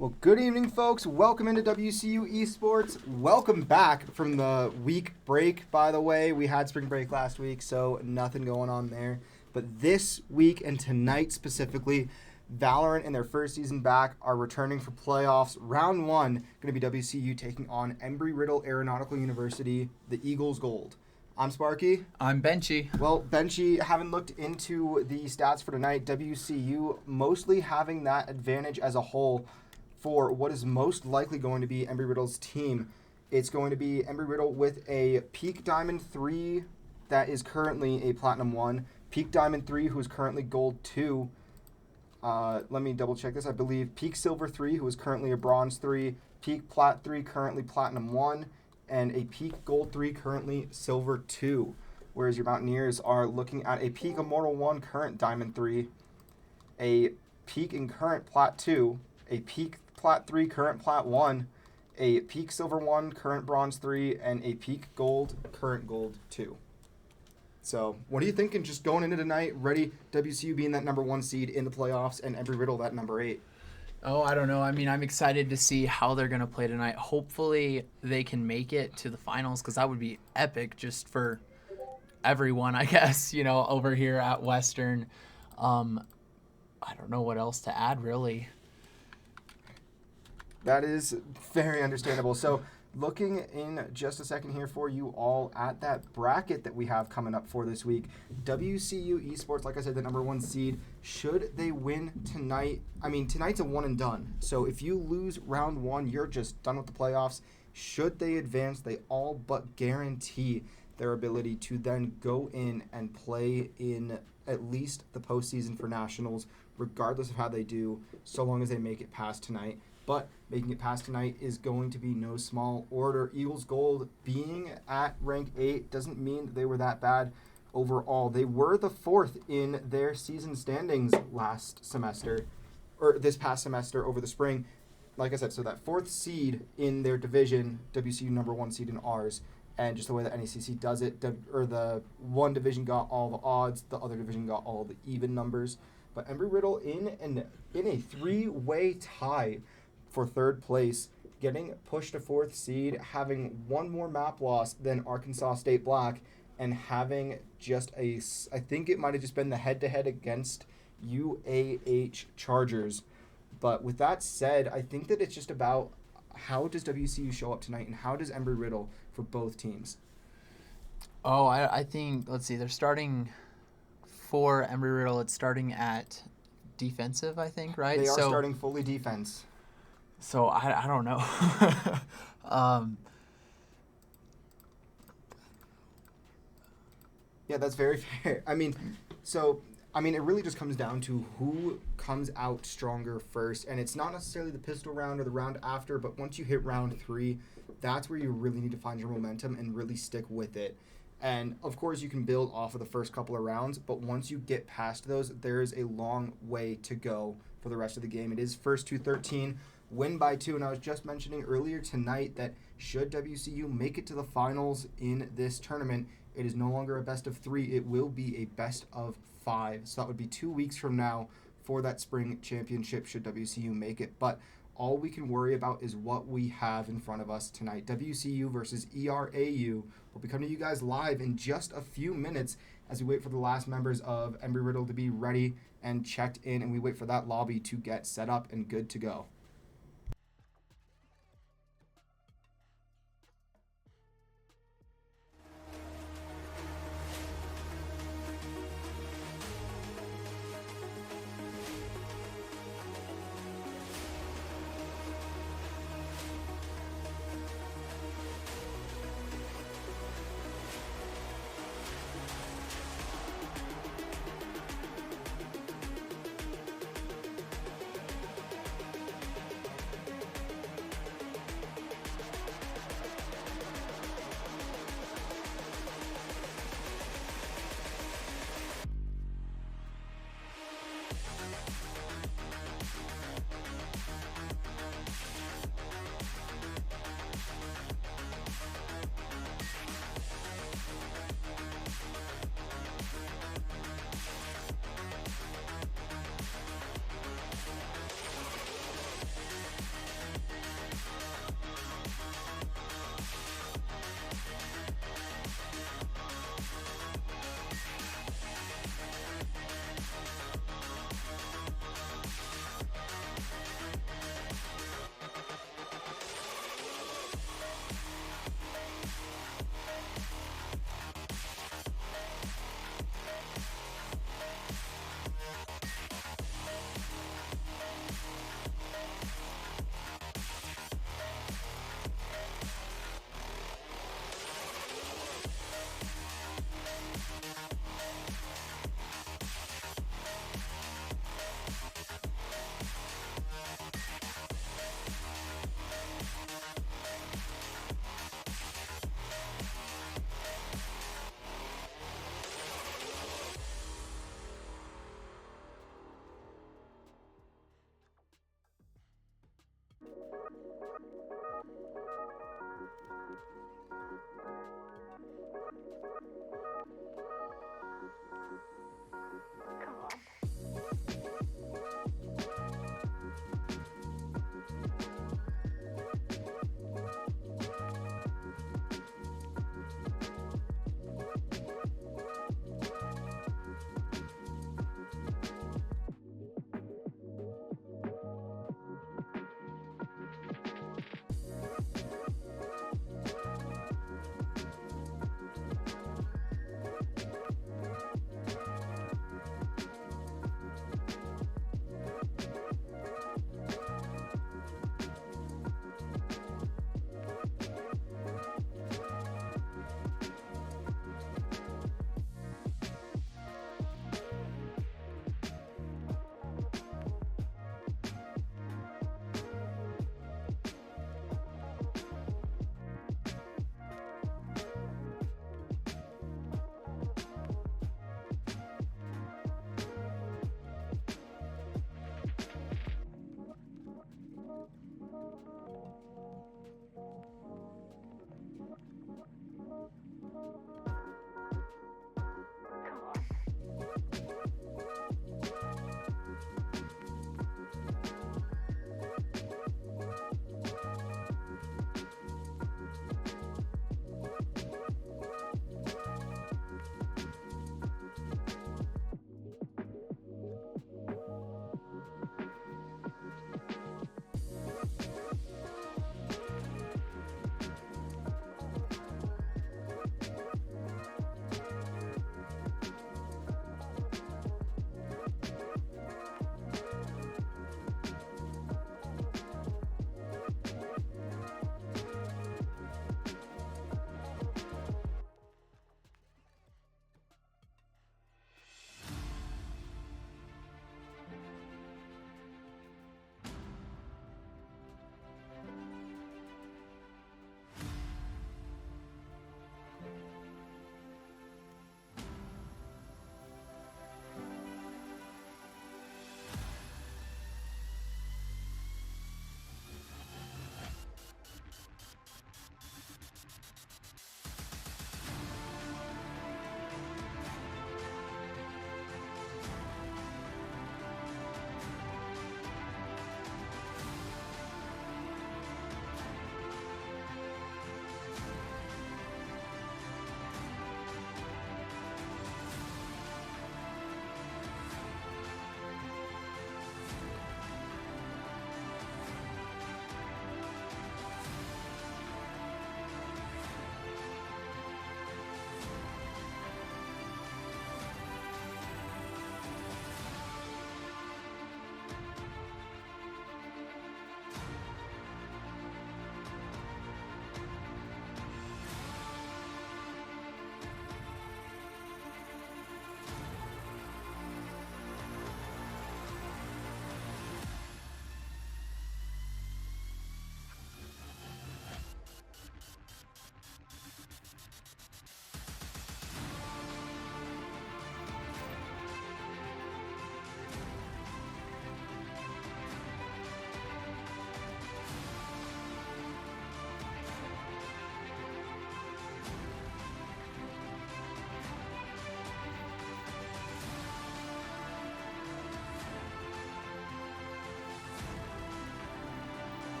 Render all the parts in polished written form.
Well, good evening, folks. Welcome into WCU Esports. Welcome back from the week break, by the way. We had spring break last week, so nothing going on there. But this week and tonight specifically, Valorant in their first season back are returning for playoffs. Round one, going to be WCU taking on Embry Riddle Aeronautical University, the Eagles Gold. I'm Sparky. I'm Benchy. Well, Benchy, having looked into the stats for tonight, WCU mostly having that advantage as a whole for what is most likely going to be Embry Riddle's team. It's going to be Embry Riddle with a Peak Diamond 3 that is currently a Platinum 1, Peak Diamond 3 who is currently Gold 2. Let me double check this. I believe Peak Silver 3 who is currently a Bronze 3, Peak Plat 3 currently Platinum 1, and a Peak Gold 3 currently Silver 2. Whereas your Mountaineers are looking at a Peak Immortal 1 current Diamond 3, a Peak and current Plat 2, a Peak Plat 3 current Plat 1, a Peak Silver 1 current Bronze 3, and a Peak Gold current Gold 2. So what are you thinking just going into tonight, ready, WCU being that number 1 seed in the playoffs and Embry Riddle that number 8? Oh, I don't know. I mean, I'm excited to see how they're going to play tonight. Hopefully they can make it to the finals because that would be epic just for everyone, I guess, over here at Western. I don't know what else to add, really. That is very understandable. So looking in just a second here for you all at that bracket that we have coming up for this week, WCU Esports, like I said, the number 1 seed, should they win tonight? I mean, tonight's a one and done. So if you lose round 1, you're just done with the playoffs. Should they advance, they all but guarantee their ability to then go in and play in at least the postseason for nationals, regardless of how they do, so long as they make it past tonight. But making it past tonight is going to be no small order. Eagles Gold being at rank 8 doesn't mean that they were that bad overall. They were the 4th in their season standings last semester, or this past semester over the spring. Like I said, so that 4th seed in their division, WCU number 1 seed in ours, and just the way that NECC does it, the one division got all the odds, the other division got all the even numbers. But Embry Riddle in a 3-way tie for 3rd place, getting pushed to 4th seed, having one more map loss than Arkansas State Black, and having just I think it might have just been the head-to-head against UAH Chargers. But with that said, I think that it's just about how does WCU show up tonight and how does Embry Riddle for both teams? Oh, I think, let's see, they're starting for Embry Riddle, it's starting at defensive, I think, right? They are starting fully defense. So I don't know. Yeah, that's very fair. I mean, it really just comes down to who comes out stronger first. And it's not necessarily the pistol round or the round after, but once you hit round 3, that's where you really need to find your momentum and really stick with it. And, of course, you can build off of the first couple of rounds, but once you get past those, there is a long way to go for the rest of the game. It is first to 13. Win by 2, and I was just mentioning earlier tonight that should WCU make it to the finals in this tournament, it is no longer a best of 3, it will be a best of 5. So that would be 2 weeks from now for that spring championship should WCU make it. But all we can worry about is what we have in front of us tonight. WCU versus ERAU. We'll be coming to you guys live in just a few minutes as we wait for the last members of Embry Riddle to be ready and checked in, and we wait for that lobby to get set up and good to go.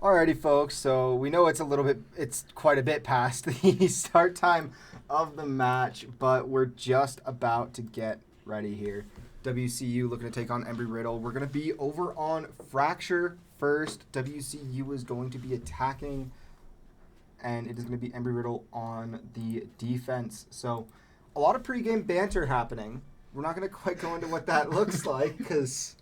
Alrighty, folks. So we know it's quite a bit past the start time of the match, but we're just about to get ready here. WCU looking to take on Embry Riddle. We're going to be over on Fracture first. WCU is going to be attacking, and it is going to be Embry Riddle on the defense. So a lot of pregame banter happening. We're not going to quite go into what that looks like because,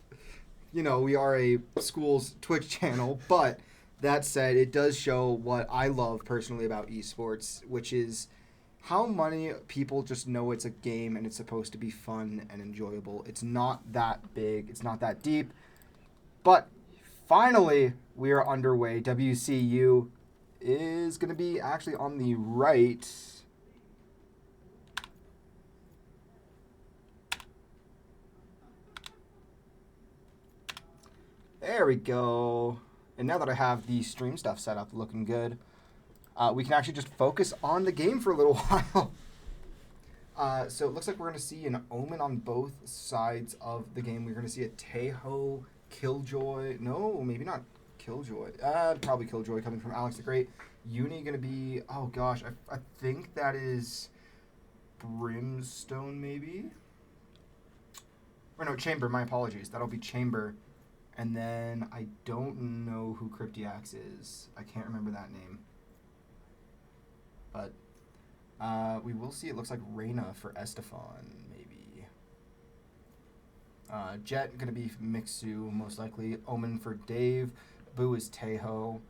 we are a school's Twitch channel, but that said, it does show what I love personally about esports, which is how many people just know it's a game and it's supposed to be fun and enjoyable. It's not that big. It's not that deep. But finally, we are underway. WCU is going to be actually on the right. There we go. And now that I have the stream stuff set up looking good, we can actually just focus on the game for a little while. So it looks like we're going to see an Omen on both sides of the game. We're going to see a Teho, Killjoy. No, maybe not Killjoy. Probably Killjoy coming from Alex the Great. Uni going to be, oh gosh, I think that is Brimstone maybe? Or no, Chamber, my apologies. That'll be Chamber. And then I don't know who Cryptiax is. I can't remember that name. But we will see. It looks like Reyna for Estefan, maybe. Jet going to be Mixu, most likely. Omen for Dave. Boo is Teho.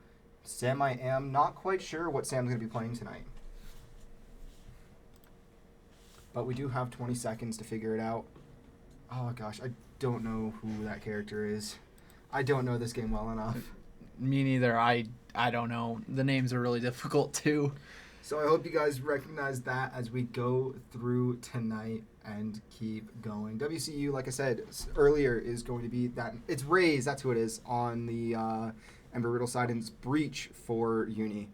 Sam I am. Not quite sure what Sam's going to be playing tonight. But we do have 20 seconds to figure it out. Oh, gosh. I don't know who that character is. I don't know this game well enough. Me neither. I don't know. The names are really difficult too. So I hope you guys recognize that as we go through tonight and keep going. WCU, like I said earlier, is going to be that. It's Raze, that's who it is, on the Embry Riddle side, and it's Breach for Uni.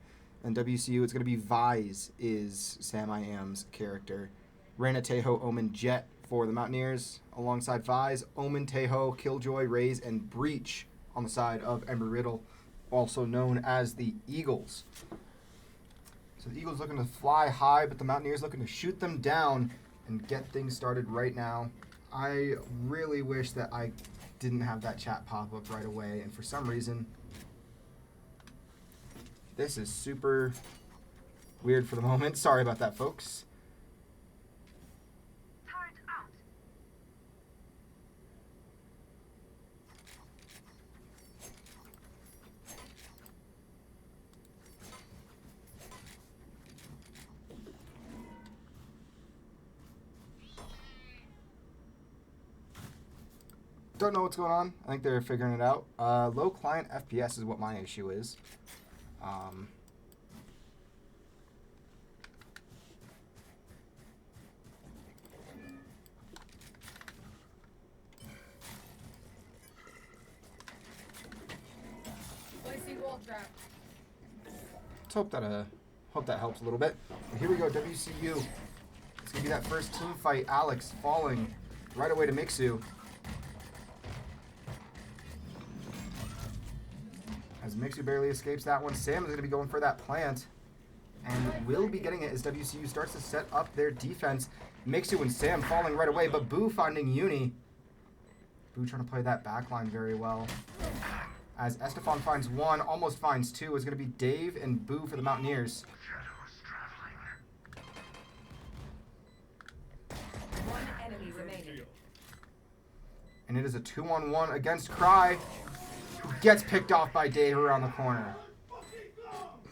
And WCU, it's going to be Vise is Sam I Am's character. Reyna, Teho, Omen, Jet for the Mountaineers, alongside Vise, Omen, Teho, Killjoy, Raze, and Breach on the side of Embry Riddle, also known as the Eagles. So the Eagles looking to fly high, but the Mountaineers looking to shoot them down and get things started right now. I really wish that I didn't have that chat pop up right away, and for some reason, this is super weird for the moment. Sorry about that, folks. Don't know what's going on. I think they're figuring it out. Low client FPS is what my issue is. Let's hope that helps a little bit. And here we go, WCU. It's gonna be that first team fight. Alex falling right away to Mixu. As Mixu barely escapes that one, Sam is going to be going for that plant. And will be getting it as WCU starts to set up their defense. Mixu and Sam falling right away, but Boo finding Uni. Boo trying to play that backline very well. As Estefan finds one, almost finds two. It's going to be Dave and Boo for the Mountaineers. One enemy remaining. And it is a 2-on-1 against Cry, who gets picked off by Dave around the corner.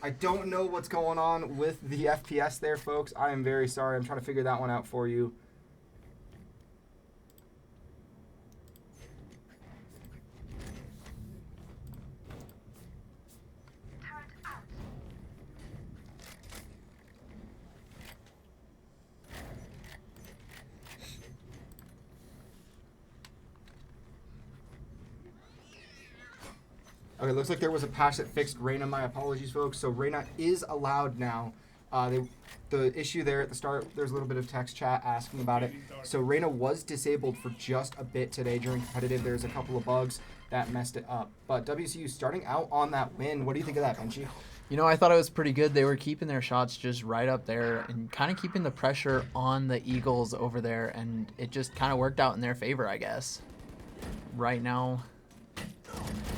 I don't know what's going on with the FPS there, folks. I am very sorry. I'm trying to figure that one out for you. Okay, looks like there was a patch that fixed Reyna. My apologies, folks. So Reyna is allowed now The issue there at the start, there's a little bit of text chat asking about it. So Reyna was disabled for just a bit today during competitive. There's a couple of bugs that messed it up. But WCU starting out on that win. What do you think of that, Benchy? You know, I thought it was pretty good. They were keeping their shots just right up there and kind of keeping the pressure on the Eagles over there, and it just kind of worked out in their favor, I guess. Right now,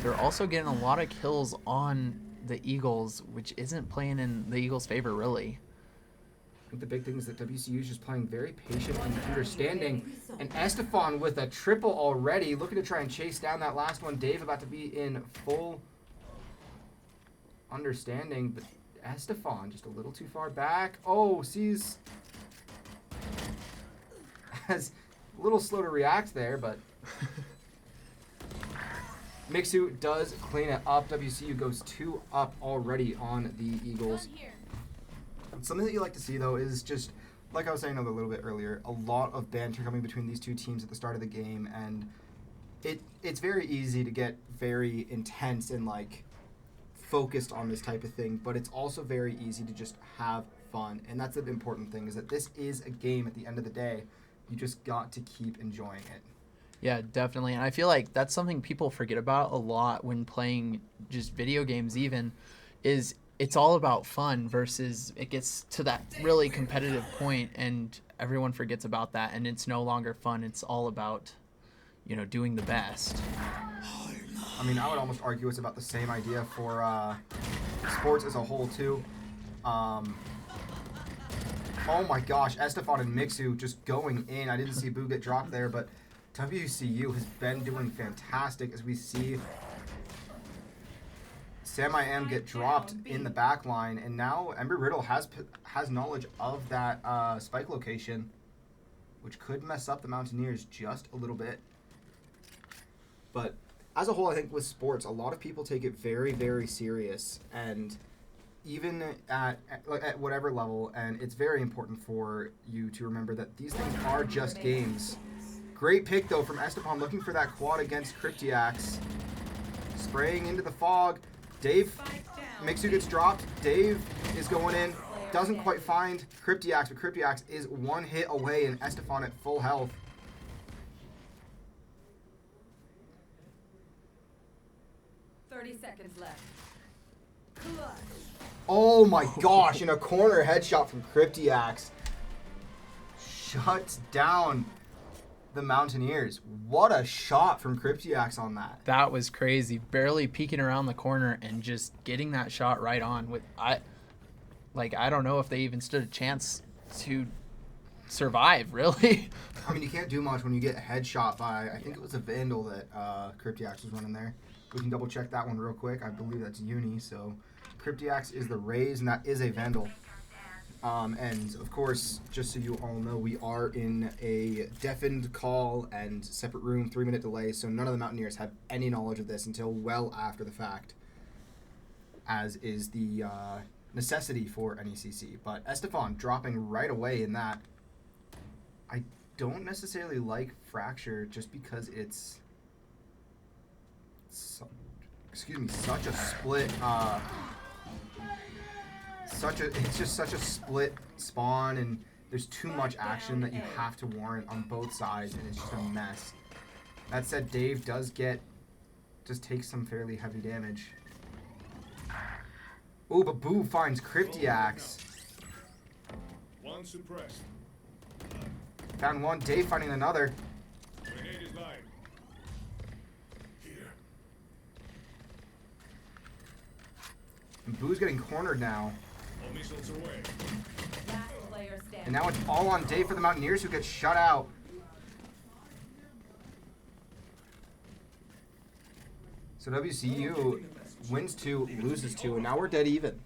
they're also getting a lot of kills on the Eagles, which isn't playing in the Eagles' favor, really. I think the big thing is that WCU is just playing very patient and understanding. And Estefan with a triple already, looking to try and chase down that last one. Dave about to be in full understanding, but Estefan just a little too far back. Oh, sees has a little slow to react there, but Mixu does clean it up. WCU goes 2 up already on the Eagles. Something that you like to see, though, is just, like I was saying a little bit earlier, a lot of banter coming between these two teams at the start of the game, and it's very easy to get very intense and, like, focused on this type of thing, but it's also very easy to just have fun, and that's the important thing, is that this is a game at the end of the day. You just got to keep enjoying it. Yeah, definitely. And I feel like that's something people forget about a lot when playing just video games even, is it's all about fun versus it gets to that really competitive point and everyone forgets about that and it's no longer fun. It's all about, you know, doing the best. I mean, I would almost argue it's about the same idea for sports as a whole, too. Oh my gosh, Estefan and Mixu just going in. I didn't see Boo get dropped there, but WCU has been doing fantastic as we see Semi M get dropped in the back line, and now Embry Riddle has knowledge of that spike location, which could mess up the Mountaineers just a little bit. But as a whole, I think with sports, a lot of people take it very, very serious, and even at whatever level, and it's very important for you to remember that these things are just games. Great pick, though, from Estefan, looking for that quad against Cryptiax. Spraying into the fog. Dave, Mixu gets dropped. Dave is going in. Doesn't quite find Cryptiax, but Cryptiax is one hit away, and Estefan at full health. Seconds left. Oh my gosh, in a corner headshot from Cryptiax. Shuts down the Mountaineers. What a shot from Cryptiax on that. That was crazy. Barely peeking around the corner and just getting that shot right on. I don't know if they even stood a chance to survive, really. I mean, you can't do much when you get headshot by, I think it was a Vandal that Cryptiax was running there. We can double check that one real quick. I believe that's Uni, so Cryptiax is the Raze, and that is a Vandal. And of course, just so you all know, we are in a deafened call and separate room, 3-minute delay, so none of the Mountaineers have any knowledge of this until well after the fact, as is the necessity for NECC. But Estefan dropping right away in that. I don't necessarily like Fracture just because it's such a split it's just such a split spawn, and there's too much action that you have to warrant on both sides, and it's just a mess. That said, Dave does take some fairly heavy damage. Ooh, but Boo finds Cryptiax. One suppressed. Found one, Dave finding another. Grenade is live. Here. And Boo's getting cornered now. All missiles away. Last player standing. And now it's all on Dave for the Mountaineers, who gets shut out. So WCU wins 2, loses 2, and now we're dead even.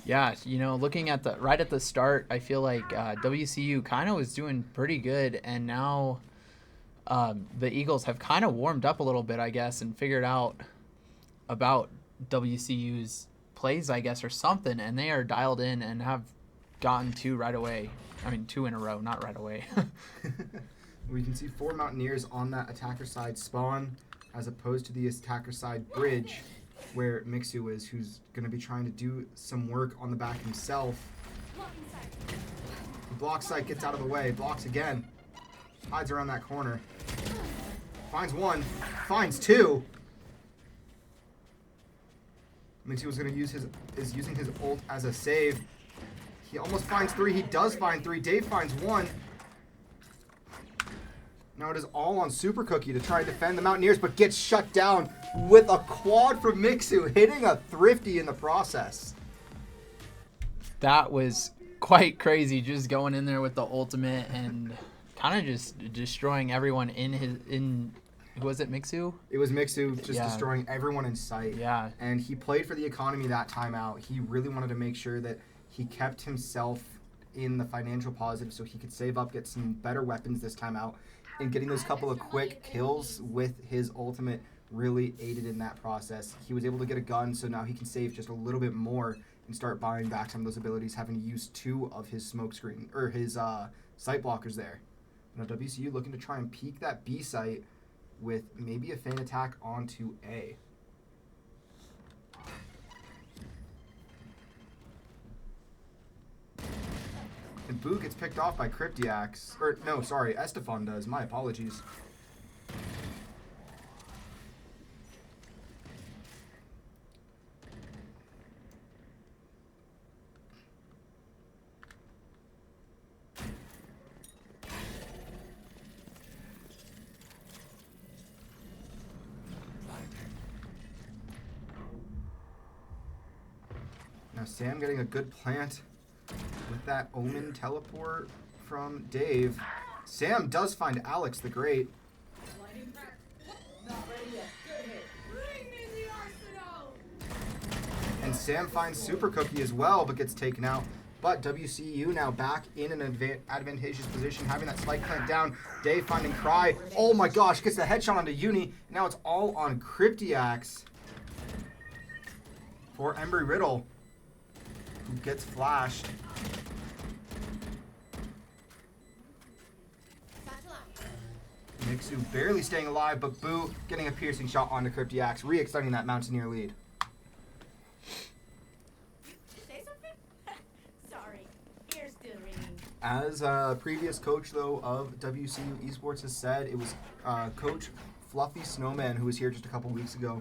Yeah, you know, looking at right at the start, I feel like WCU kind of was doing pretty good, and now the Eagles have kind of warmed up a little bit, I guess, and figured out about WCU's plays, I guess, or something, and they are dialed in and have gotten 2 right away. I mean, 2 in a row, not right away. We can see 4 Mountaineers on that attacker side spawn, as opposed to the attacker side bridge, where Mixu is, who's going to be trying to do some work on the back himself. The block site gets out of the way. Blocks again. Hides around that corner. Finds one. Finds two. Mixu was going to use is using his ult as a save. He almost finds three. He does find three. Dave finds one. Now it is all on Super Cookie to try to defend the Mountaineers, but gets shut down with a quad from Mixu, hitting a thrifty in the process. That was quite crazy, just going in there with the ultimate and kind of just destroying everyone in who was it, Mixu? It was Mixu just destroying everyone in sight. Yeah. And he played for the economy that time out. He really wanted to make sure that he kept himself in the financial positive so he could save up, get some better weapons this time out. And getting those couple of quick kills with his ultimate really aided in that process. He was able to get a gun, so now he can save just a little bit more and start buying back some of those abilities, having to use 2 of his smoke screen, or his sight blockers there. Now WCU looking to try and peek that B site with maybe a feint attack onto A. And Boo gets picked off by Cryptiax. Or, no, sorry, Estefan does. My apologies. Now Sam getting a good plant with that Omen teleport from Dave. Sam does find Alex the Great. And Sam finds Super Cookie as well, but gets taken out. But WCU now back in an advantageous position, having that spike plant down. Dave finding Cry. Oh my gosh, gets the headshot onto Uni. Now it's all on Cryptiax for Embry Riddle, who gets flashed. Mixu barely staying alive, but Boo getting a piercing shot onto Cryptiax, re-extending that Mountaineer lead. Say something? Sorry, ears still ringing. As a previous coach, though, of WCU Esports has said, it was Coach Fluffy Snowman who was here just a couple weeks ago.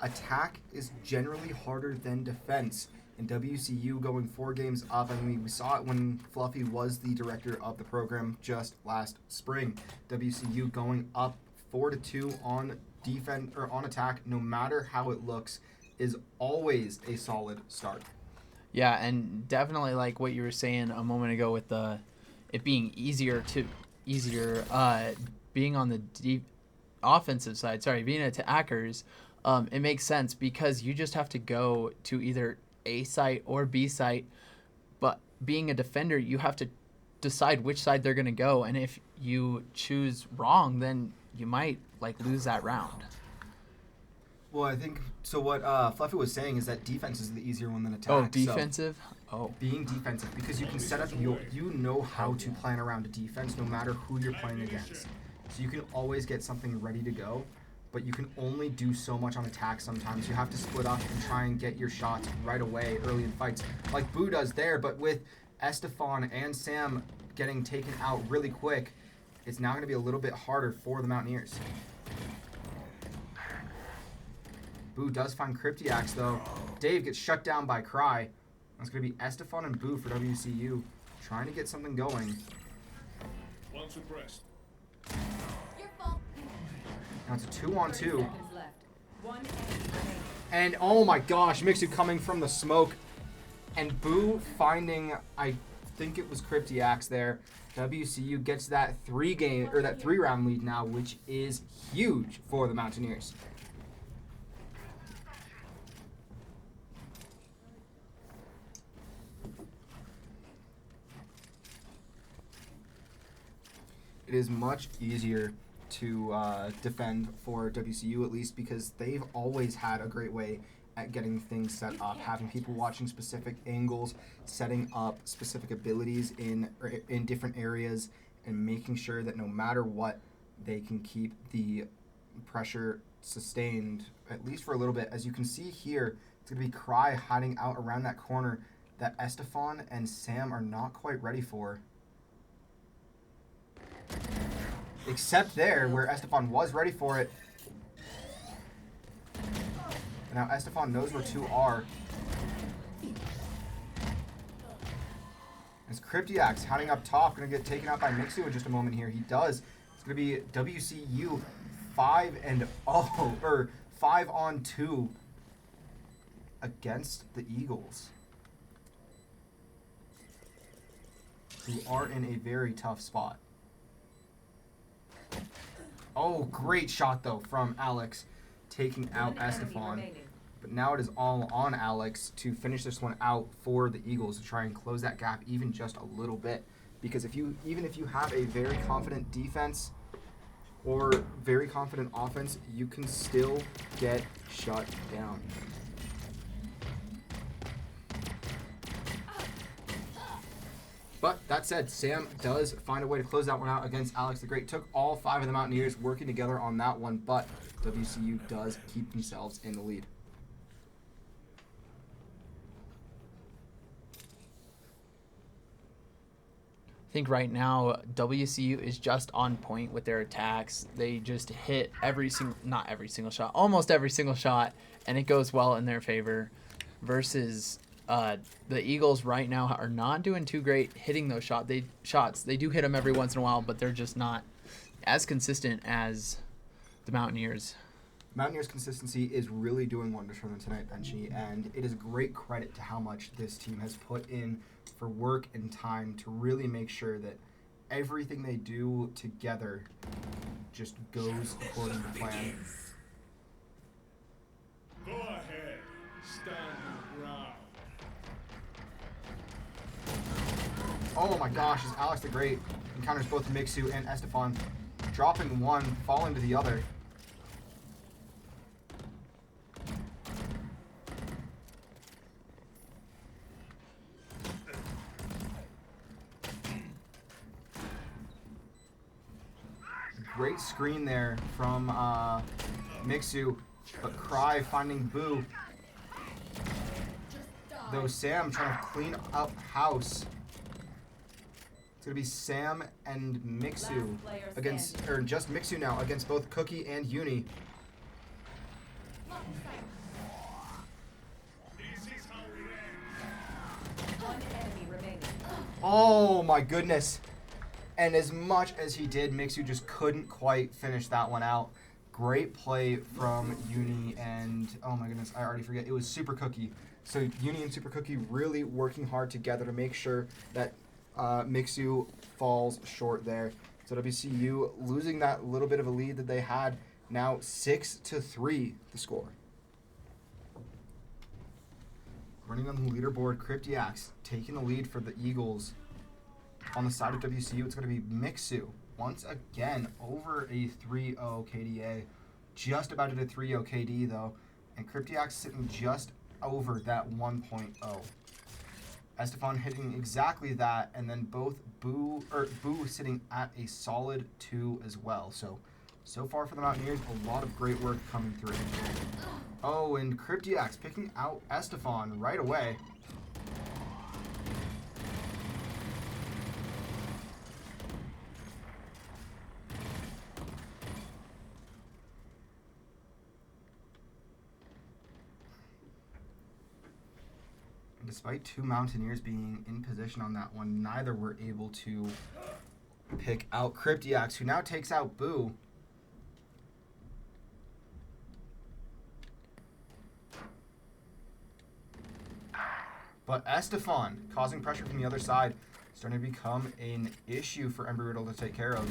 Attack is generally harder than defense. And WCU going 4 games up. I mean, we saw it when Fluffy was the director of the program just last spring. WCU going up 4-2 on defense or on attack, no matter how it looks, is always a solid start. Yeah, and definitely like what you were saying a moment ago with it being easier being on the offensive side. Sorry, being attackers. It makes sense because you just have to go to either A site or B site, but being a defender, you have to decide which side they're going to go, and if you choose wrong, then you might lose that round. Well, I think so. What Fluffy was saying is that defense is the easier one than attack. Oh, defensive. So being defensive, because you can set up you know how to plan around a defense no matter who you're playing against. So you can always get something ready to go. But you can only do so much on attack sometimes. You have to split up and try and get your shots right away early in fights, like Boo does there. But with Estefan and Sam getting taken out really quick, it's now going to be a little bit harder for the Mountaineers. Boo does find Cryptiax, though. Dave gets shut down by Cry. That's going to be Estefan and Boo for WCU, trying to get something going. One suppressed. Your fault. Now it's a 2-on-2. Seconds left. One enemy remaining. And oh my gosh, Mixu coming from the smoke. And Boo finding, I think it was Cryptiax there. WCU gets that 3-round lead now, which is huge for the Mountaineers. It is much easier to defend for WCU, at least because they've always had a great way at getting things set up, having people watching specific angles, setting up specific abilities in different areas, and making sure that no matter what, they can keep the pressure sustained, at least for a little bit. As you can see here, it's going to be Cry hiding out around that corner, that Estefan and Sam are not quite ready for. Except there, where Estefan was ready for it. And now Estefan knows where two are. As Cryptiax hounding up top, going to get taken out by Mixu in just a moment here. He does. It's going to be WCU 5-0, or 5-on-2 against the Eagles, who are in a very tough spot. Oh, great shot, though, from Alex, taking out Estefan. But now it is all on Alex to finish this one out for the Eagles to try and close that gap even just a little bit. Because even if you have a very confident defense or very confident offense, you can still get shut down. But that said, Sam does find a way to close that one out against Alex the Great. Took all 5 of the Mountaineers working together on that one, but WCU does keep themselves in the lead. I think right now WCU is just on point with their attacks. They just hit not every single shot, almost every single shot, and it goes well in their favor. Versus the Eagles right now are not doing too great hitting those shots. They do hit them every once in a while, but they're just not as consistent as the Mountaineers. Mountaineers' consistency is really doing wonders for them tonight, Benchy, and it is great credit to how much this team has put in for work and time to really make sure that everything they do together just goes according to plan. Go ahead. Stand your ground. Oh my gosh, as Alex the Great encounters both Mixu and Estefan, dropping one, falling to the other. Great screen there from Mixu, but Cry finding Boo. Though Sam trying to clean up house. It's going to be Sam and Mixu against, or just Mixu now, against both Cookie and Uni. Oh my goodness. And as much as he did, Mixu just couldn't quite finish that one out. Great play from Uni and, oh my goodness, I already forget. It was Super Cookie. So Uni and Super Cookie really working hard together to make sure that Mixu falls short there. So WCU losing that little bit of a lead that they had. Now 6-3 the score. Running on the leaderboard, Cryptiax taking the lead for the Eagles. On the side of WCU, it's going to be Mixu. Once again, over a 3-0 KDA. Just about at a 3-0 KD, though. And Cryptiax sitting just over that 1.0. Estefan hitting exactly that, and then both Boo sitting at a solid 2 as well. So far for the Mountaineers, a lot of great work coming through. Oh, and Cryptiax picking out Estefan right away. Despite 2 Mountaineers being in position on that one, neither were able to pick out Cryptiax, who now takes out Boo. But Estefan causing pressure from the other side, starting to become an issue for Embry Riddle to take care of.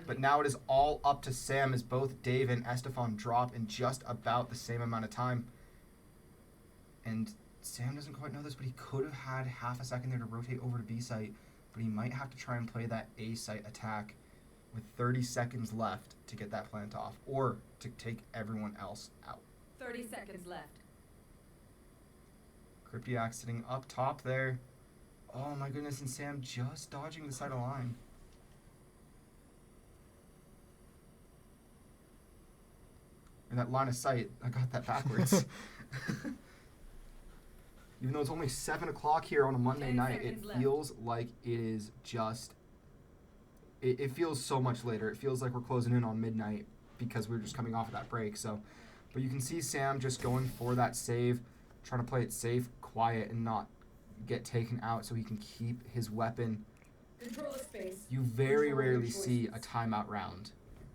But now it is all up to Sam as both Dave and Estefan drop in just about the same amount of time. And Sam doesn't quite know this, but he could have had half a second there to rotate over to B site, but he might have to try and play that A site attack with 30 seconds left to get that plant off, or to take everyone else out. 30 seconds left. Cryptiax sitting up top there. Oh my goodness, and Sam just dodging the side of line. Or that line of sight, I got that backwards. Even though it's only 7 o'clock here on a Monday 10 night, it seconds left. feels like it is just... It feels so much later. It feels like we're closing in on midnight because we're just coming off of that break. So, but you can see Sam just going for that save, trying to play it safe, quiet, and not get taken out so he can keep his weapon. Control the space. You very rarely see a timeout round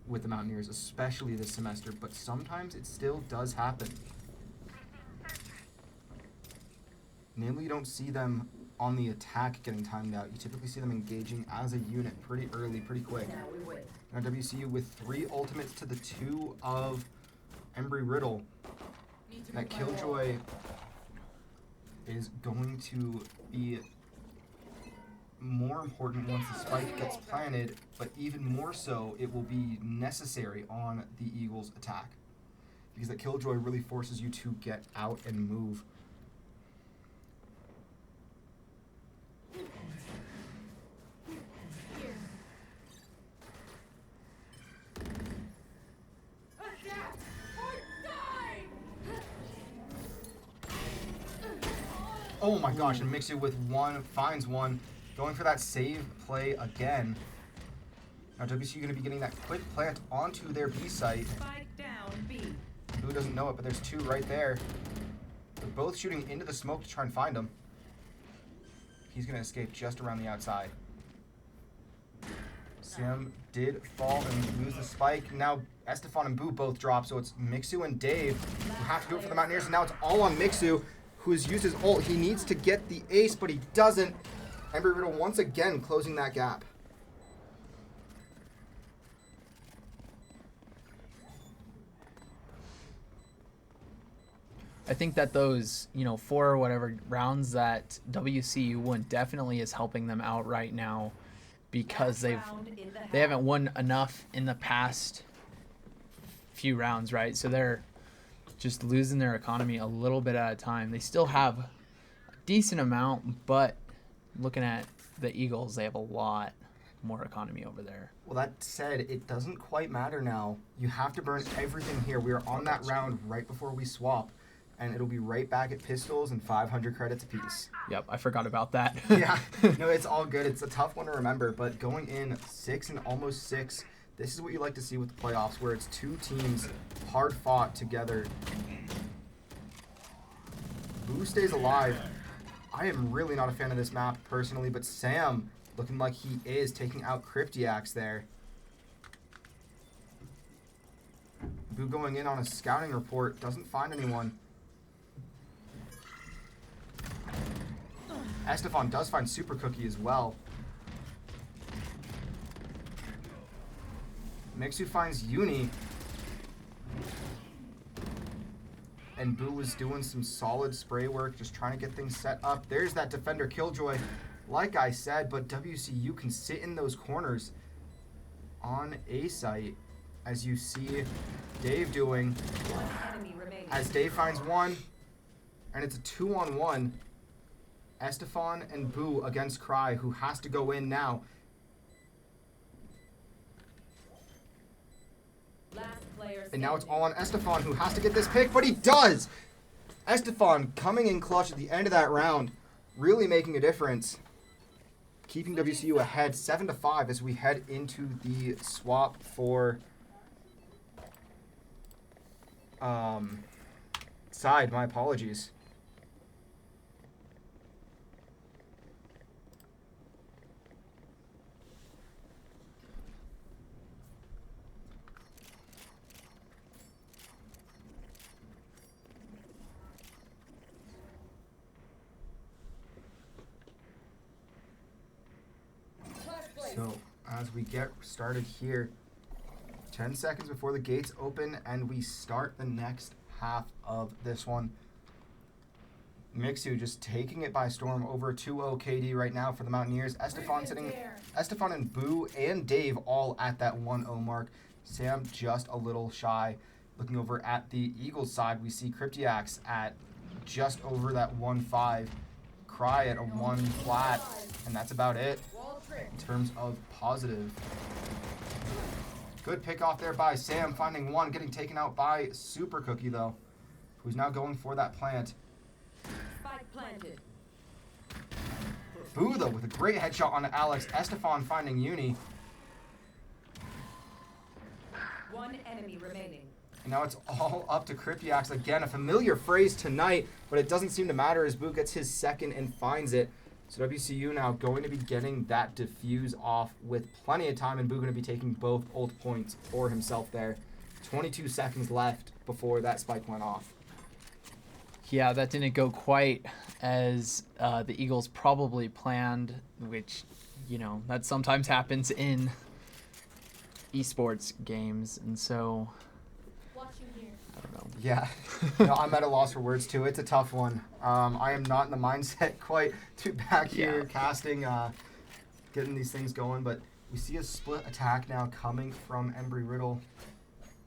with the Mountaineers, especially this semester, but sometimes it still does happen. Namely, you don't see them on the attack getting timed out. You typically see them engaging as a unit pretty early, pretty quick. Now we wait. Now WCU with 3 ultimates to the 2 of Embry Riddle. Need to That move my wall. Killjoy is going to be more important once the spike gets planted, but even more so, it will be necessary on the Eagles' attack. Because that Killjoy really forces you to get out and move. Adapt or die! Oh my gosh, and mix it with one, finds one, going for that save play again. Now WCU going to be getting that quick plant onto their B site. Spike down B. Who doesn't know it, but there's 2 right there. They're both shooting into the smoke to try and find him. He's going to escape just around the outside. Sam did fall and lose the spike. Now Estefan and Boo both drop, so it's Mixu and Dave who have to do it for the Mountaineers. And now it's all on Mixu, who has used his ult. He needs to get the ace, but he doesn't. Embry Riddle once again closing that gap. I think that those, 4 or whatever rounds that WCU won definitely is helping them out right now because they haven't won enough in the past few rounds, right? So they're just losing their economy a little bit at a time. They still have a decent amount, but looking at the Eagles, they have a lot more economy over there. Well, that said, it doesn't quite matter now. You have to burn everything here. We are on that round right before we swap, and it'll be right back at pistols and 500 credits apiece. Yep, I forgot about that. Yeah, no, it's all good. It's a tough one to remember, but going in 6 and almost 6, this is what you like to see with the playoffs, where it's 2 teams hard fought together. Boo stays alive. I am really not a fan of this map personally, but Sam looking like he is taking out Cryptiax there. Boo going in on a scouting report, doesn't find anyone. Estefan does find Super Cookie as well. Mixu finds Uni. And Boo was doing some solid spray work, just trying to get things set up. There's that defender Killjoy, like I said, but WCU can sit in those corners on A site, as you see Dave doing. As Dave finds one, and it's a 2-on-1. Estefan and Boo against Cry, who has to go in now. And now it's all on Estefan, who has to get this pick, but he does! Estefan coming in clutch at the end of that round, really making a difference. Keeping WCU ahead 7-5 as we head into the swap for side. My apologies. So, as we get started here, 10 seconds before the gates open, and we start the next half of this one. Mixu just taking it by storm, over 2-0 KD right now for the Mountaineers. Estefan and Boo and Dave all at that 1-0 mark. Sam just a little shy. Looking over at the Eagles side, we see Cryptiax at just over that 1-5. Cry at a 1 flat, and that's about it in terms of positive. Good pick off there by Sam, finding one, getting taken out by Super Cookie though, who's now going for that plant. planted. Boo, though, with a great headshot on Alex. Estefan finding Uni. One enemy remaining. And now it's all up to Cryptiax. Again, a familiar phrase tonight, but it doesn't seem to matter as Boo gets his second and finds it. So WCU now going to be getting that defuse off with plenty of time, and Boo going to be taking both ult points for himself there. 22 seconds left before that spike went off. Yeah, that didn't go quite as the Eagles probably planned, which, you know, that sometimes happens in esports games, and so Watching here. I don't know. Yeah, no, I'm at a loss for words too. It's a tough one. I am not in the mindset quite to back here casting, getting these things going, but we see a split attack now coming from Embry Riddle.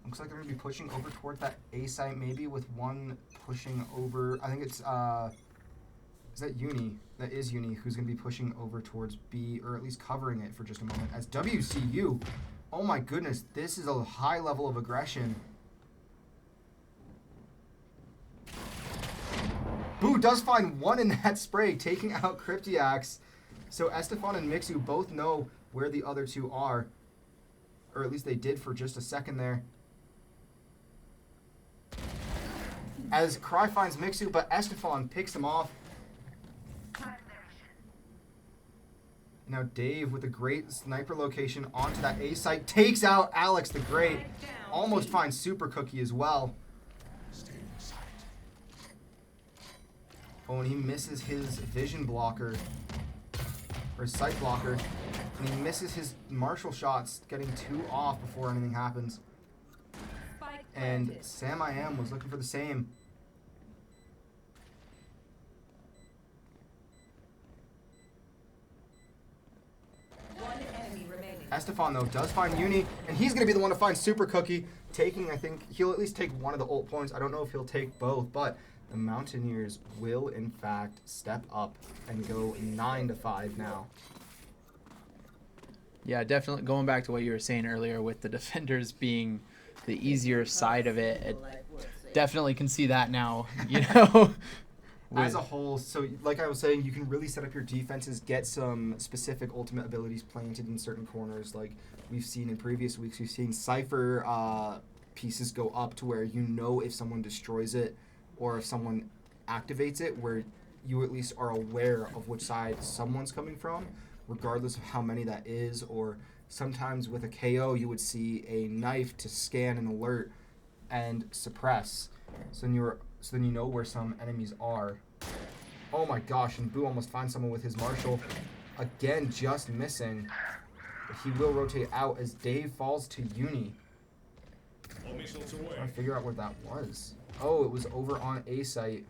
Looks like they're going to be pushing over toward that A site, maybe with one pushing over. I think it's, is that Uni? That is Uni, who's going to be pushing over towards B, or at least covering it for just a moment. As WCU, oh my goodness, this is a high level of aggression. Boo does find one in that spray, taking out Cryptiax. So Estefan and Mixu both know where the other two are. Or at least they did for just a second there. As Cry finds Mixu, but Estefan picks him off. Now Dave with a great sniper location onto that A site takes out Alex the Great. Almost finds Super Cookie as well. Oh, and he misses his vision blocker, or his sight blocker, and he misses his martial shots, getting 2 off before anything happens. And Sam I Am was looking for the same. One enemy remaining. Estefan, though, does find Uni, and he's going to be the one to find Super Cookie, taking, I think, he'll at least take one of the ult points. I don't know if he'll take both, but the Mountaineers will, in fact, step up and go 9-5 now. Yeah, definitely going back to what you were saying earlier with the defenders being the easier side of it, definitely can see that now, you know. As a whole, so like I was saying, you can really set up your defenses, get some specific ultimate abilities planted in certain corners. Like we've seen in previous weeks, we've seen Cypher pieces go up to where you know if someone destroys it or if someone activates it, where you at least are aware of which side someone's coming from, regardless of how many that is. Or sometimes with a KO, you would see a knife to scan and alert and suppress. So then you know where some enemies are. Oh my gosh, and Boo almost finds someone with his martial. Again, just missing. But he will rotate out as Dave falls to Uni. Trying to figure out where that was. Oh, it was over on A site.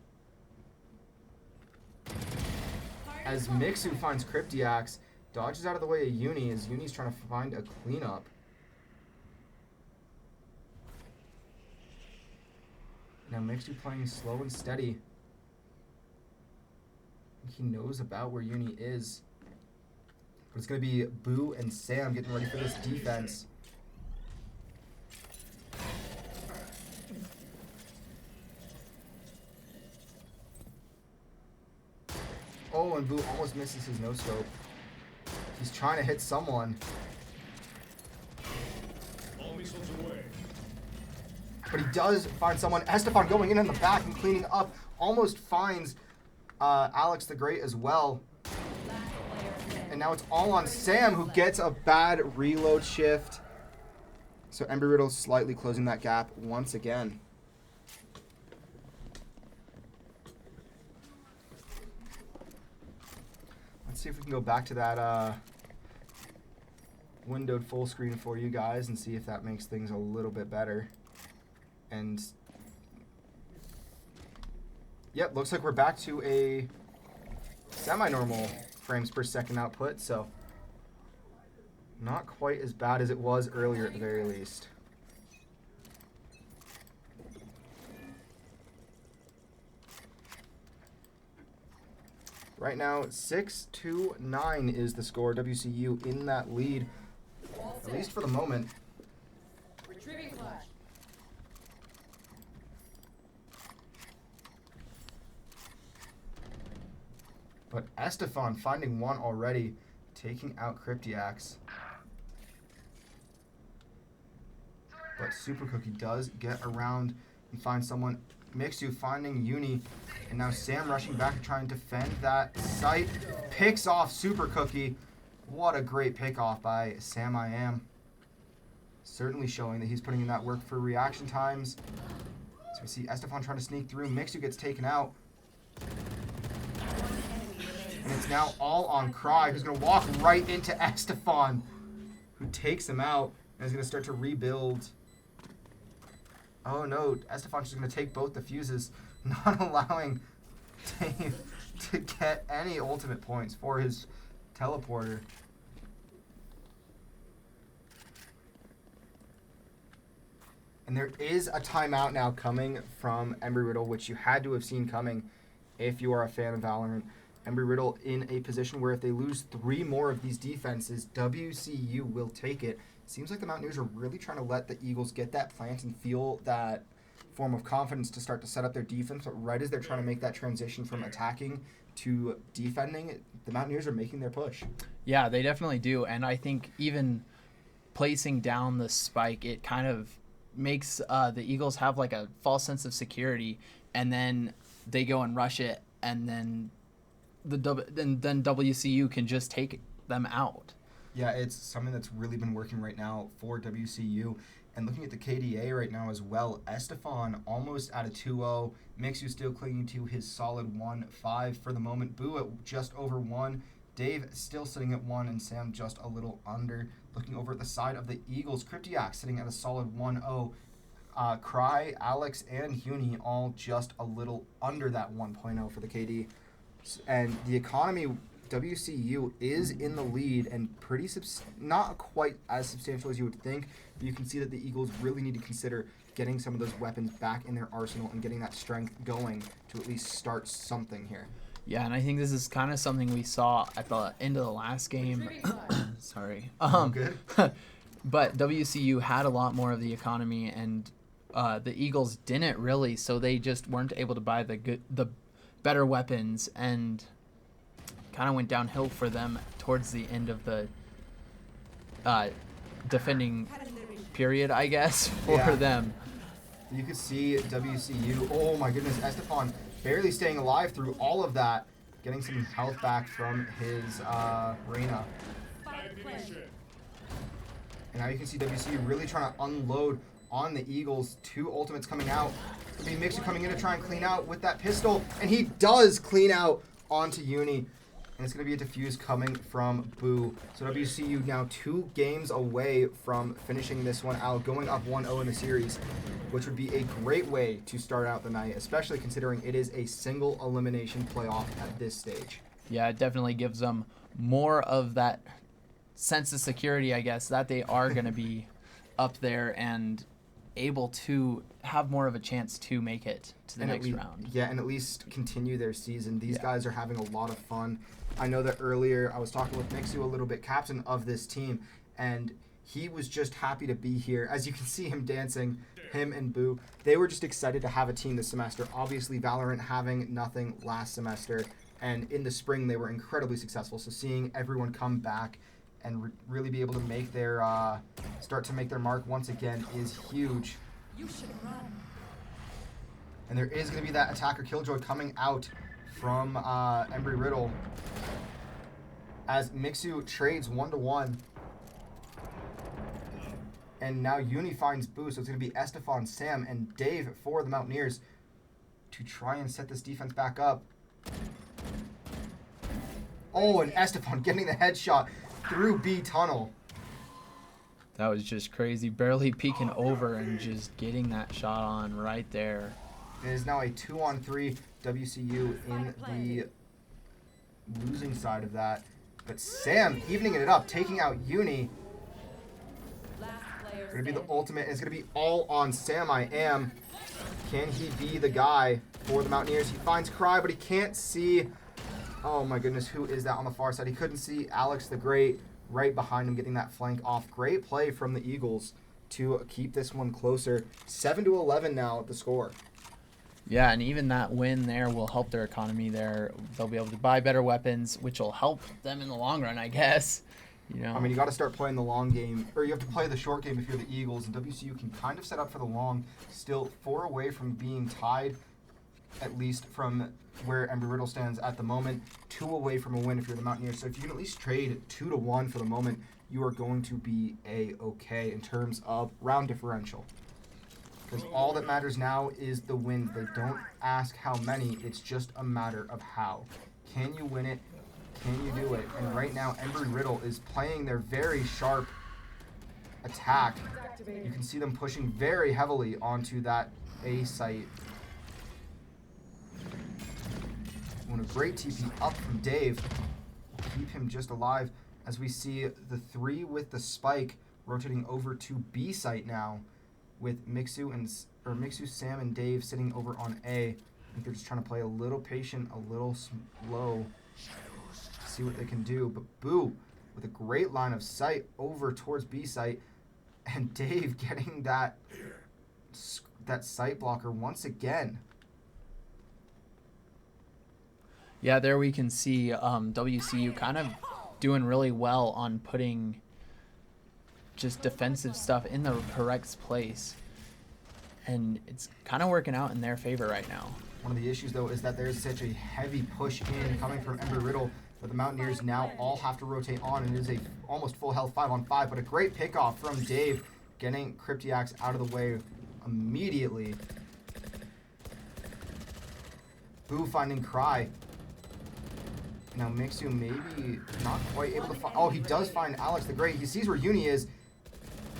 As Mixu finds Cryptiax, dodges out of the way of Uni as Uni's trying to find a cleanup. Now Mixu playing slow and steady. He knows about where Uni is. But it's going to be Boo and Sam getting ready for this defense. Oh, and Boo almost misses his no-scope. He's trying to hit someone. But he does find someone. Estefan going in the back and cleaning up. Almost finds Alex the Great as well. And now it's all on Sam, who gets a bad reload shift. So Embry Riddle slightly closing that gap once again. Let's see if we can go back to that windowed full screen for you guys and see if that makes things a little bit better. And yep, looks like we're back to a semi-normal frames per second output, so not quite as bad as it was earlier at the very least. Right now, 6-9 is the score. WCU in that lead, at least for the moment. Retrieving flash. But Estefan finding one already, taking out Cryptiax. But Super Cookie does get around and find someone. Mixu finding Uni. And now Sam rushing back to try and defend that site. Picks off Super Cookie. What a great pick off by Sam I Am. Certainly showing that he's putting in that work for reaction times. So we see Estefan trying to sneak through. Mixu gets taken out. And it's now all on Cry, who's going to walk right into Estefan, who takes him out and is going to start to rebuild. Oh no, Estefan's just going to take both the fuses, not allowing Dave to get any ultimate points for his teleporter. And there is a timeout now coming from Embry Riddle, which you had to have seen coming if you are a fan of Valorant. Embry Riddle in a position where if they lose 3 more of these defenses, WCU will take it. Seems like the Mountaineers are really trying to let the Eagles get that plant and feel that form of confidence to start to set up their defense. But right as they're trying to make that transition from attacking to defending, the Mountaineers are making their push. Yeah, they definitely do. And I think even placing down the spike, it kind of makes the Eagles have like a false sense of security, and then they go and rush it, and then then WCU can just take them out. Yeah, it's something that's really been working right now for WCU. And looking at the KDA right now as well, Estefan almost at a 2-0. Mixu still clinging to his solid 1-5 for the moment. Boo at just over 1. Dave still sitting at 1, and Sam just a little under. Looking over at the side of the Eagles, Cryptiax sitting at a solid 1-0. Cry, Alex, and Huni all just a little under that 1.0 for the KD. And the economy, WCU is in the lead and pretty not quite as substantial as you would think, but you can see that the Eagles really need to consider getting some of those weapons back in their arsenal and getting that strength going to at least start something here. Yeah, and I think this is kind of something we saw at the end of the last game. Sorry. Good. But WCU had a lot more of the economy, and the Eagles didn't really, so they just weren't able to buy the better weapons, and kind of went downhill for them towards the end of the defending period, I guess, for them. You could see WCU. Oh my goodness, Estefan barely staying alive through all of that, getting some health back from his Reyna. And now you can see WCU really trying to unload on the Eagles. 2 ultimates coming out. It's going to be Mixu coming in to try and clean out with that pistol. And he does clean out onto Uni. And it's going to be a defuse coming from Boo. So WCU now 2 games away from finishing this one out, going up 1-0 in the series, which would be a great way to start out the night, especially considering it is a single elimination playoff at this stage. Yeah, it definitely gives them more of that sense of security, I guess, that they are going to be up there and able to have more of a chance to make it to the next round. Yeah, and at least continue their season. These guys are having a lot of fun. I know that earlier I was talking with Mixu a little bit, captain of this team, and he was just happy to be here. As you can see him dancing, him and Boo, they were just excited to have a team this semester. Obviously, Valorant having nothing last semester, and in the spring they were incredibly successful. So seeing everyone come back and really be able to make their start to make their mark once again is huge. You should run. And there is going to be that attacker killjoy coming out from Embry Riddle as Mixu trades 1-1. And now Uni finds Boo, so it's going to be Estefan, Sam, and Dave for the Mountaineers to try and set this defense back up. Oh, and Estefan getting the headshot through B tunnel. That was just crazy. Barely peeking over and just getting that shot on right there. It is now a 2-on-3 WCU in the losing side of that. But Sam evening it up, taking out Uni. Going to be the ultimate, and it's going to be all on Sam I Am. Can he be the guy for the Mountaineers? He finds Cry, but he can't see. Oh my goodness, who is that on the far side? He couldn't see Alex the Great right behind him, getting that flank off. Great play from the Eagles to keep this one closer. 7-11 now, the score. Yeah, and even that win there will help their economy there. They'll be able to buy better weapons, which will help them in the long run, I guess. You know. I mean, you got to start playing the long game, or you have to play the short game if you're the Eagles, and WCU can kind of set up for the long, still 4 away from being tied, at least from where Embry Riddle stands at the moment, 2 away from a win if you're the Mountaineers. So if you can at least trade 2-1 for the moment, you are going to be A-okay in terms of round differential. Because all that matters now is the win. They don't ask how many, it's just a matter of how. Can you win it? Can you do it? And right now, Embry Riddle is playing their very sharp attack. You can see them pushing very heavily onto that A site. When a great TP up from Dave will keep him just alive as we see the 3 with the spike rotating over to B site now with Mixu, Sam, and Dave sitting over on A. I think they're just trying to play a little patient, a little slow. See what they can do, but Boo with a great line of sight over towards B site, and Dave getting that sight blocker once again. Yeah, there we can see WCU kind of doing really well on putting just defensive stuff in the correct place, and it's kind of working out in their favor right now. One of the issues, though, is that there's such a heavy push in coming from Embry Riddle that the Mountaineers now all have to rotate on, and it is a almost full health 5-on-5, but a great pickoff from Dave, getting Cryptiax out of the way immediately. Boo finding Cry. Now Mixu maybe not quite able to find... Oh, he does find Alex the Great. He sees where Uni is,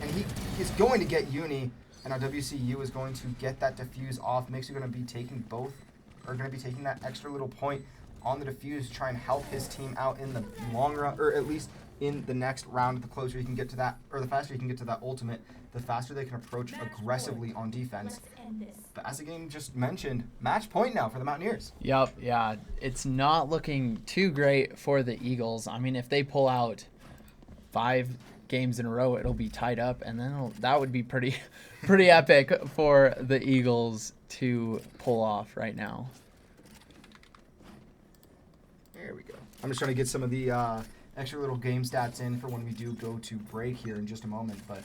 and he is going to get Uni. And now WCU is going to get that defuse off. Mixu going to be taking that extra little point on the defuse to try and help his team out in the long run, or at least in the next round. The closer you can get to that, or the faster you can get to that ultimate, the faster they can approach aggressively on defense. But as the game just mentioned, match point now for the Mountaineers. Yep, yeah. It's not looking too great for the Eagles. I mean, if they pull out 5 games in a row, it'll be tied up, and then that would be pretty epic for the Eagles to pull off right now. There we go. I'm just trying to get some of the extra little game stats in for when we do go to break here in just a moment. But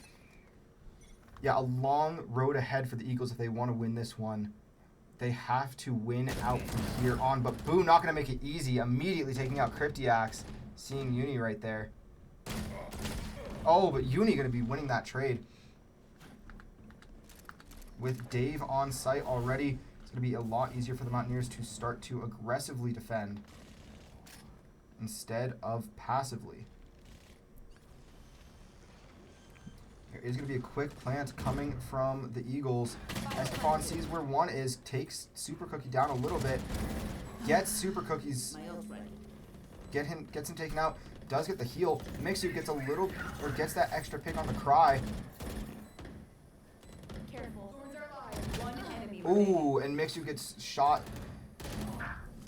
yeah, a long road ahead for the Eagles if they want to win this one. They have to win out from here on. But Boo not going to make it easy. Immediately taking out Cryptiax. Seeing Uni right there. Oh, but Uni going to be winning that trade. With Dave on site already, it's going to be a lot easier for the Mountaineers to start to aggressively defend instead of passively. There is going to be a quick plant coming from the Eagles. Estefan sees where one is, takes Super Cookie down a little bit, gets Super Cookies, gets him taken out, does get the heal. Mixu gets gets that extra pick on the Cry. Careful. One enemy Ooh, and Mixu gets shot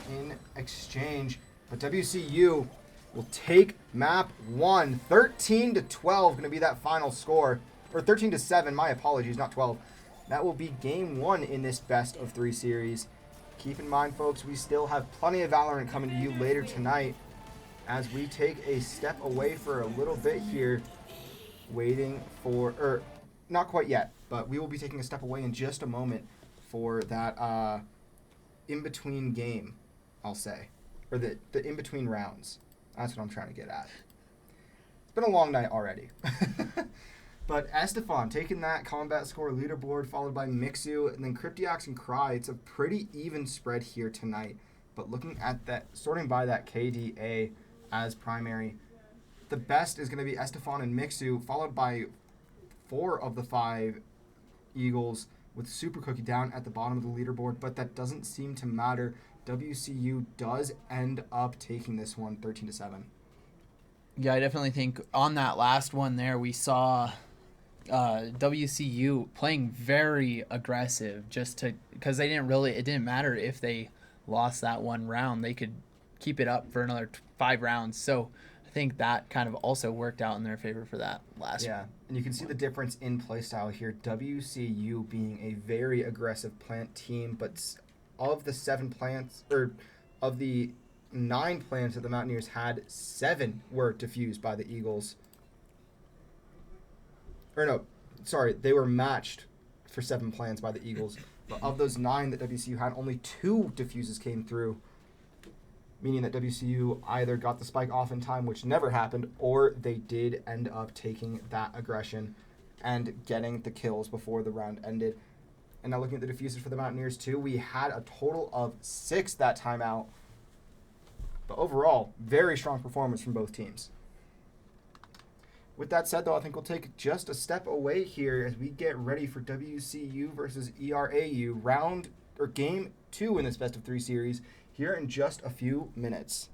in exchange. But WCU will take map 1. 13-12 going to be that final score. Or 13-7, my apologies, not 12. That will be game 1 in this best of 3 series. Keep in mind, folks, we still have plenty of Valorant coming to you later tonight as we take a step away for a little bit here, waiting for, not quite yet, but we will be taking a step away in just a moment for that in-between game, I'll say. Or the in-between rounds. That's what I'm trying to get at. It's been a long night already. But Estefan taking that combat score leaderboard, followed by Mixu, and then Cryptiax and Cry. It's a pretty even spread here tonight. But looking at that, sorting by that KDA as primary, the best is going to be Estefan and Mixu, followed by 4 of the 5 Eagles, with Super Cookie down at the bottom of the leaderboard. But that doesn't seem to matter. WCU does end up taking this one 13-7. Yeah, I definitely think on that last one there, we saw WCU playing very aggressive because it didn't matter if they lost that one round. They could keep it up for another 5 rounds. So I think that kind of also worked out in their favor for that last one. And you can see the difference in playstyle here. WCU being a very aggressive plant team, but of the 7 plants, or of the 9 plants that the Mountaineers had, 7 were defused by the Eagles. Or no, sorry, they were matched for 7 plants by the Eagles. But of those 9 that WCU had, only 2 defuses came through, meaning that WCU either got the spike off in time, which never happened, or they did end up taking that aggression and getting the kills before the round ended. And now looking at the defusers for the Mountaineers too, we had a total of 6 that time out. But overall, very strong performance from both teams. With that said, though, I think we'll take just a step away here as we get ready for WCU versus ERAU game 2 in this best of 3 series here in just a few minutes.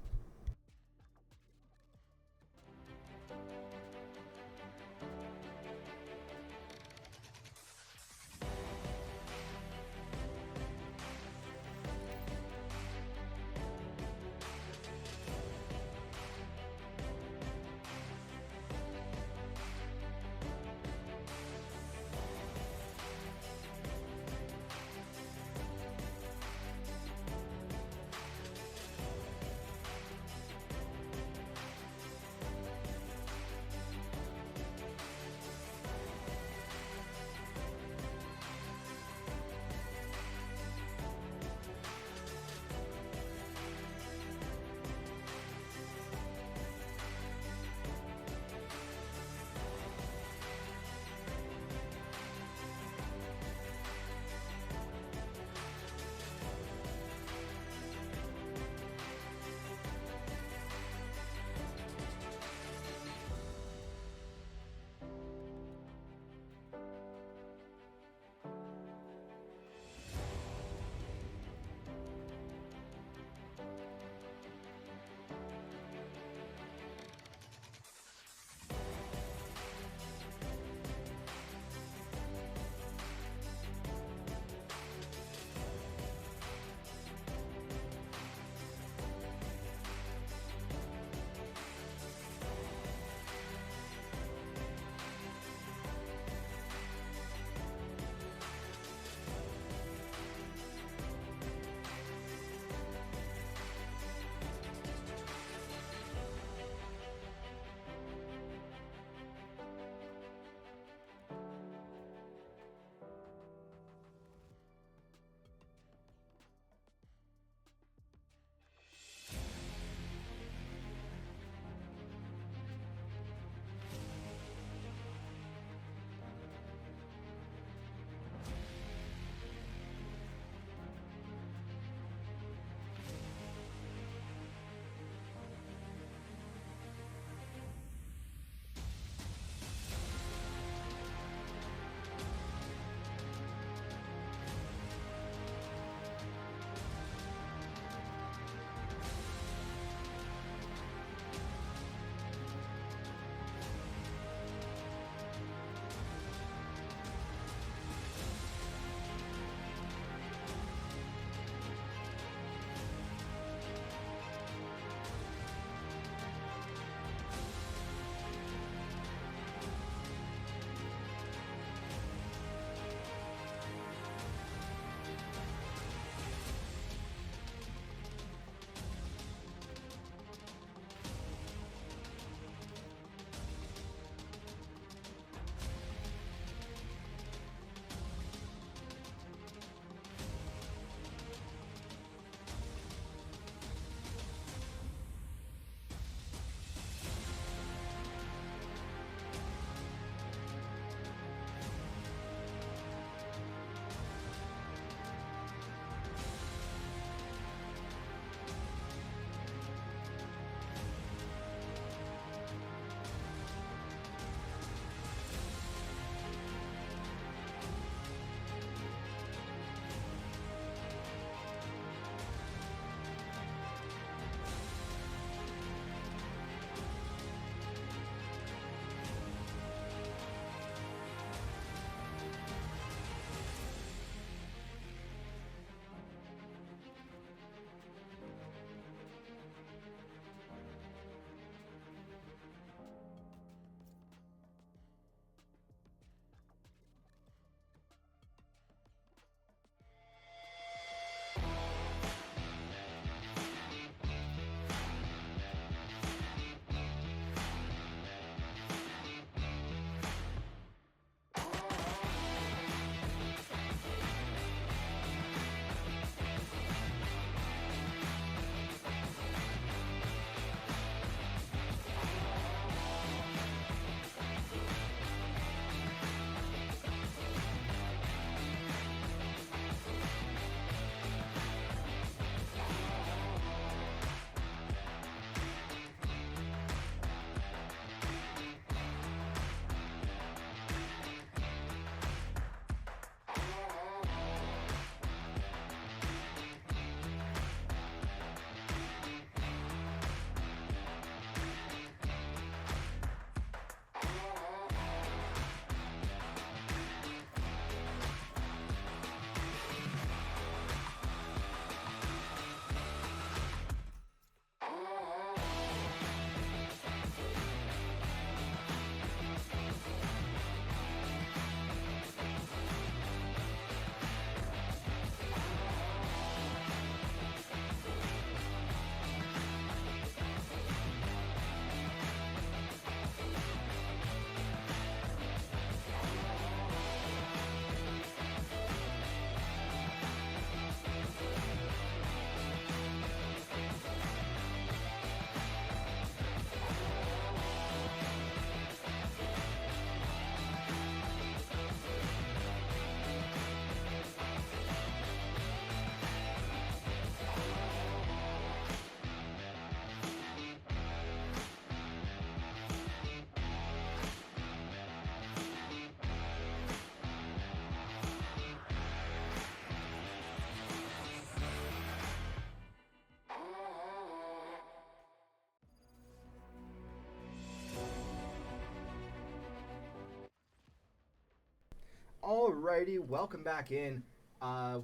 Alrighty, welcome back in.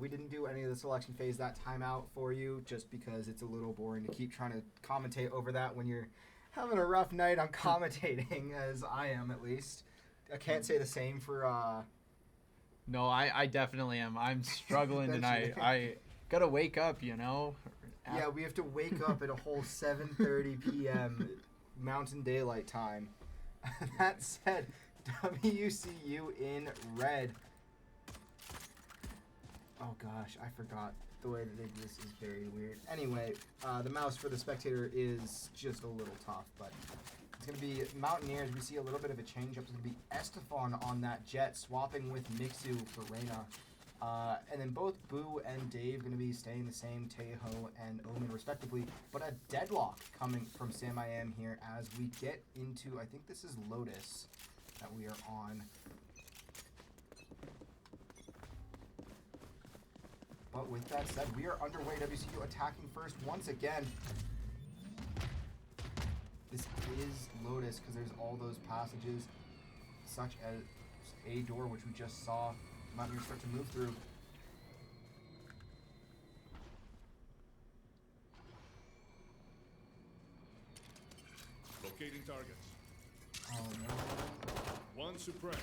We didn't do any of the selection phase that timeout for you just because it's a little boring to keep trying to commentate over that when you're having a rough night on commentating, as I am at least. I can't say the same for... No, I definitely am. I'm struggling tonight. I gotta wake up, you know. Yeah, we have to wake up at a whole 7:30 p.m. Mountain Daylight Time. That said, WCU in red. Oh gosh, I forgot. The way that they do this is very weird. Anyway, the mouse for the spectator is just a little tough, but it's going to be Mountaineers. We see a little bit of a change-up. It's going to be Estefan on that jet, swapping with Mixu for Reyna. And then both Boo and Dave going to be staying the same, Tejo and Omen respectively. But a deadlock coming from Sam I Am here as we get into, I think this is Lotus that we are on. But with that said, we are underway. WCU attacking first once again. This is Lotus because there's all those passages, such as a door, which we just saw Mountaineers start to move through. Locating targets. Oh no. One suppressed.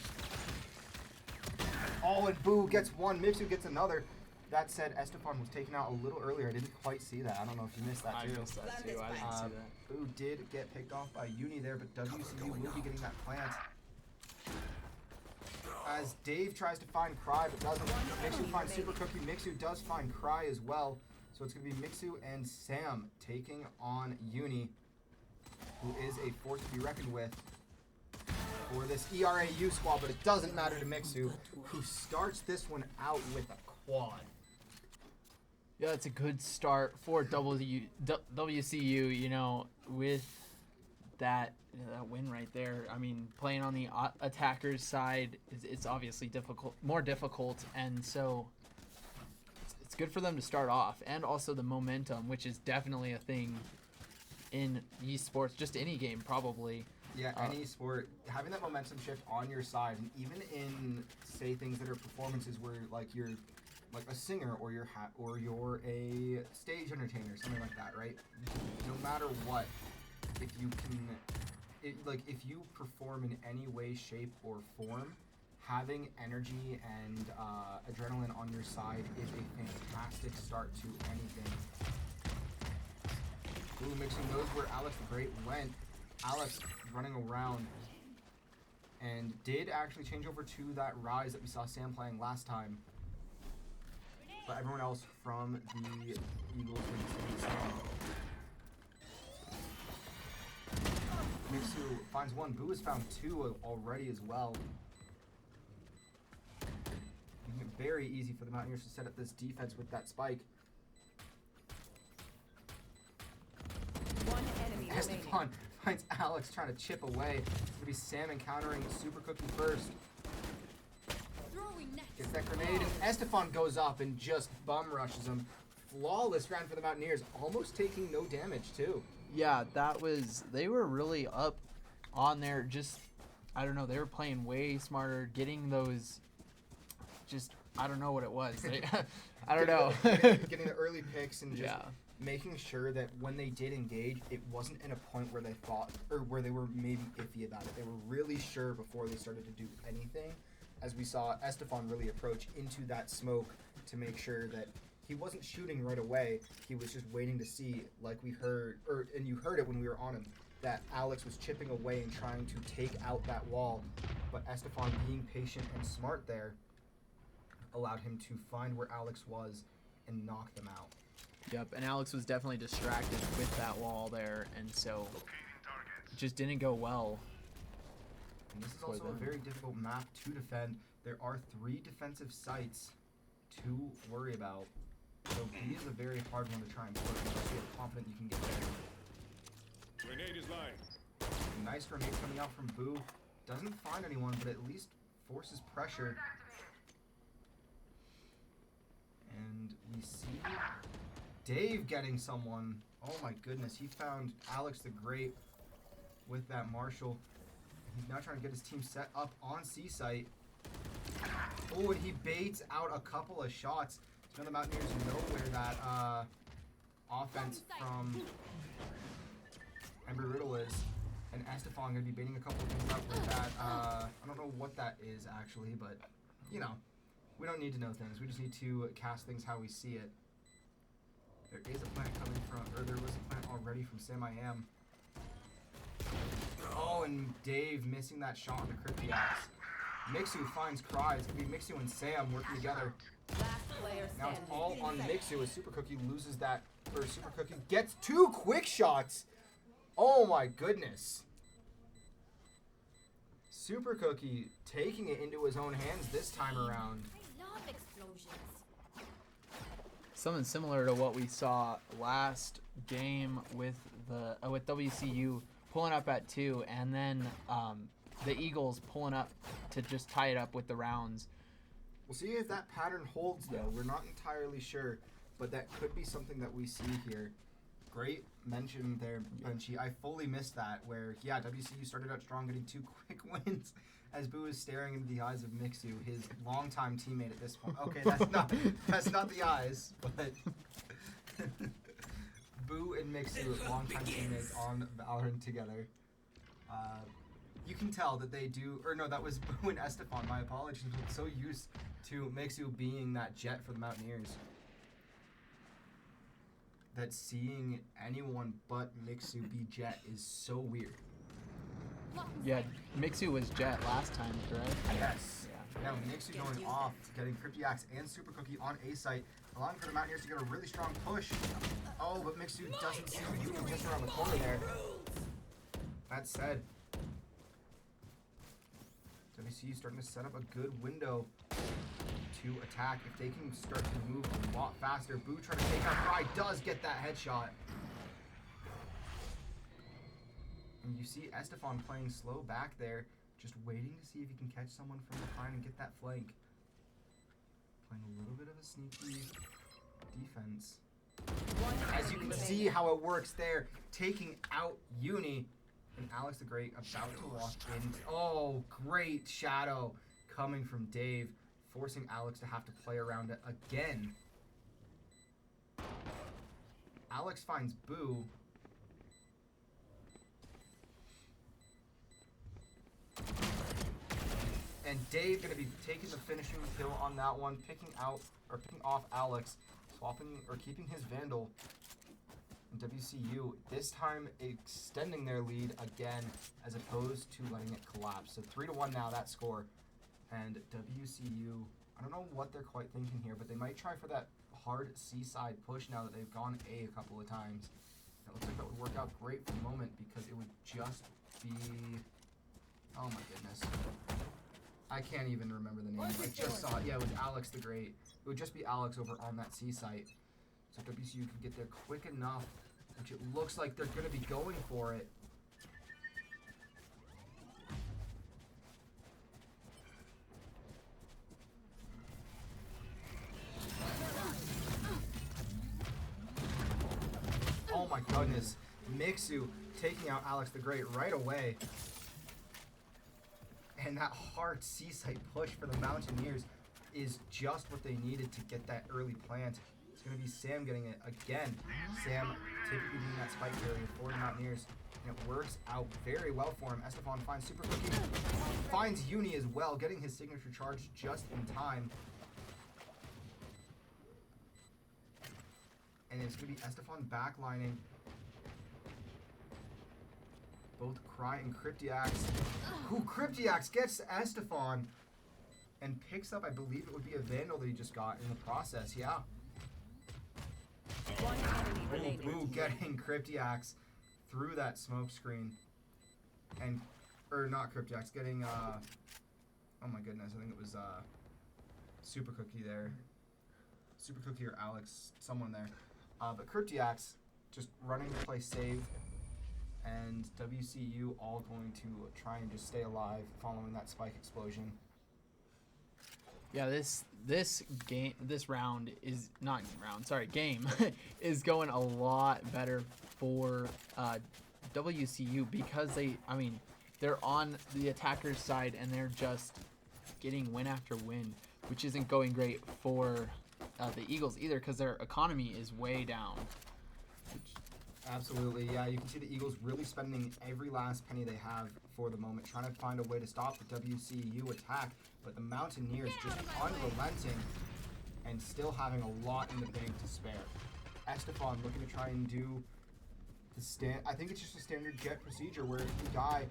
Oh, and Boo gets one. Mixu gets another. That said, Estefan was taken out a little earlier. I didn't quite see that. I don't know if you missed that too. I missed that too. I didn't see that. Boo did get picked off by Uni there, but WCU will be getting that plant. As Dave tries to find Cry, but doesn't. Mixu finds Super Cookie. Mixu does find Cry as well. So it's going to be Mixu and Sam taking on Uni, who is a force to be reckoned with for this ERAU squad, but it doesn't matter to Mixu, who starts this one out with a quad. Yeah, it's a good start for WCU, you know, with that win right there. I mean, playing on the attacker's side, it's obviously more difficult, and so it's good for them to start off. And also the momentum, which is definitely a thing in esports, just any game probably. Yeah, any sport, having that momentum shift on your side, and even in, say, things that are performances where, like, you're like a singer or you're a stage entertainer, something like that, right? No matter what, if you can, if you perform in any way, shape, or form, having energy and adrenaline on your side is a fantastic start to anything. Ooh, Mixing knows where Alex the Great went. Alex running around and did actually change over to that Rise that we saw Sam playing last time. But everyone else from the Eagles did the same. Mixu finds one. Boo has found two already as well. Making it very easy for the Mountaineers to set up this defense with that spike. One enemy Estefan remaining. finds Alex trying to chip away. It's going to be Sam encountering Super Cookie first. Gets that grenade, and Estefan goes up and just bum rushes him. Flawless round for the Mountaineers, almost taking no damage too. Yeah, they were really up on there. Just, I don't know, they were playing way smarter, getting those, I don't know what it was. I don't know. Getting the early picks and just Yeah. making sure that when they did engage, it wasn't in a point where they thought, or where they were maybe iffy about it. They were really sure before they started to do anything, as we saw Estefan really approach into that smoke to make sure that he wasn't shooting right away. He was just waiting to see, like we heard, and you heard it when we were on him, that Alex was chipping away and trying to take out that wall. But Estefan, being patient and smart there, allowed him to find where Alex was and knock them out. Yep, and Alex was definitely distracted with that wall there, and so it just didn't go well. And this is also a very difficult map to defend. There are 3 defensive sites to worry about. So B is a very hard one to try and push. You feel confident you can get there. Grenade is lying. Nice grenade coming out from Boo. Doesn't find anyone, but at least forces pressure. And we see Dave getting someone. Oh my goodness, he found Alex the Great with that Marshall. He's now trying to get his team set up on C site. Oh, and he baits out a couple of shots. So now the Mountaineers know where that offense from Embry Riddle is. And Estefan going to be baiting a couple of things out with that. I don't know what that is, actually, but, you know, we don't need to know things. We just need to cast things how we see it. There is a plant coming from, or there was a plant already from Sam I Am. Oh, and Dave missing that shot on the Crypty Axe. Mixu finds Cry. It's going to be Mixu and Sam working together. Last player Now it's standing. all on Mixu as Super Cookie loses that, or Super Cookie gets 2 quick shots. Oh my goodness. Super Cookie taking it into his own hands this time around. I love explosions. Something similar to what we saw last game with the with WCU pulling up at 2, and then the Eagles pulling up to just tie it up with the rounds. We'll see if that pattern holds, though. We're not entirely sure, but that could be something that we see here. Great mention there, Benchy. I fully missed that, where, yeah, WCU started out strong, getting 2 quick wins as Boo is staring into the eyes of Mixu, his longtime teammate at this point. Okay, that's not the eyes, but Boo and Mixu, longtime teammates on Valorant together. You can tell that they do, or no, that was Boo and Estefan, my apologies. I'm so used to Mixu being that jet for the Mountaineers that seeing anyone but Mixu be jet is so weird. Yeah, Mixu was Jet last time, correct? Yes. Yeah. Now Mixu going off, getting Crypty Axe and Super Cookie on A site, allowing for the Mountaineers to get a really strong push. Oh, but Mixu doesn't see you just around the corner there. That said, WCU starting to set up a good window to attack. If they can start to move a lot faster, Boo trying to take out Cry, does get that headshot. And you see Estefan playing slow back there, just waiting to see if he can catch someone from behind and get that flank. Playing a little bit of a sneaky defense. As you can see how it works there, taking out Uni. And Alex the Great about to walk in. Oh, great shadow coming from Dave, forcing Alex to have to play around it again. Alex finds Boo. And Dave gonna be taking the finishing kill on that one, picking off Alex, swapping or keeping his Vandal. And WCU this time extending their lead again, as opposed to letting it collapse. So 3-1 now, that score. And WCU, I don't know what they're quite thinking here, but they might try for that hard seaside push now that they've gone A couple of times. It looks like that would work out great for the moment, because it would just be, oh my goodness, I can't even remember the name. I just saw it. Yeah, it was Alex the Great. It would just be Alex over on that C site. So WCU can get there quick enough, which it looks like they're going to be going for it. Oh my goodness. Mixu taking out Alex the Great right away. And that hard C-site push for the Mountaineers is just what they needed to get that early plant. It's going to be Sam getting it again. Sam typically being that spike carrier for the Mountaineers. And it works out very well for him. Estefan finds Super Cookie. Finds Uni as well, getting his signature charge just in time. And it's going to be Estefan backlining both Cry and Cryptiax. Who Cryptiax gets Estefan and picks up, I believe it would be a Vandal that he just got in the process, yeah. One enemy remaining. Boo getting Cryptiax through that smoke screen. And, or not Cryptiax, getting, oh my goodness, I think it was, Super Cookie there. Super Cookie or Alex, someone there. But Cryptiax just running to play save. And WCU all going to try and just stay alive following that spike explosion. Yeah, this game, this round is not round. Sorry, game is going a lot better for WCU because they're on the attacker's side and they're just getting win after win. which isn't going great for the Eagles either because their economy is way down. Absolutely, yeah. You can see the Eagles really spending every last penny they have for the moment, trying to find a way to stop the WCU attack, but the Mountaineers just unrelenting and still having a lot in the bank to spare. Estefan looking to try and do the I think it's just a standard jet procedure where if you die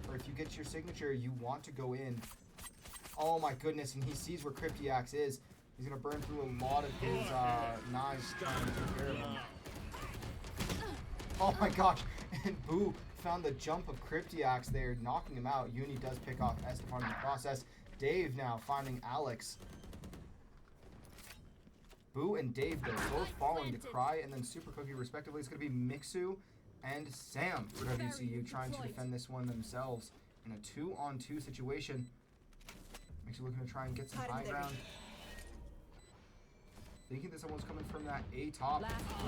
or if you get your signature, you want to go in. Oh my goodness, and he sees where Cryptiax is. He's going to burn through a lot of his knives trying to take care of him. Oh my gosh, and Boo found the jump of Cryptiax there, knocking him out. Uni does pick off Estefan in the process. Dave now finding Alex. Boo and Dave, though, both falling to Cry and then Super Cookie, respectively. It's going to be Mixu and Sam for WCU trying to defend this one themselves in a 2-on-2 situation. Mixu looking to try and get some high ground. Thinking that someone's coming from that A top.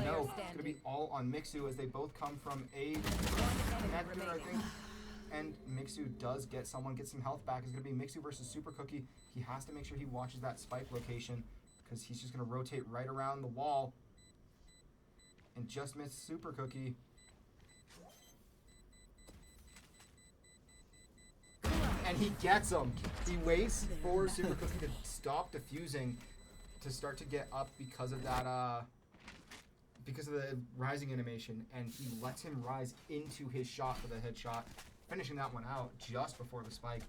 No, it's going to be all on Mixu as they both come from A connector, I think. And Mixu does get some health back. It's going to be Mixu versus Super Cookie. He has to make sure he watches that spike location because he's just going to rotate right around the wall and just miss Super Cookie. And he gets him. He waits for Super Cookie to stop defusing to start to get up because of that, because of the rising animation, and he lets him rise into his shot for the headshot, finishing that one out just before the spike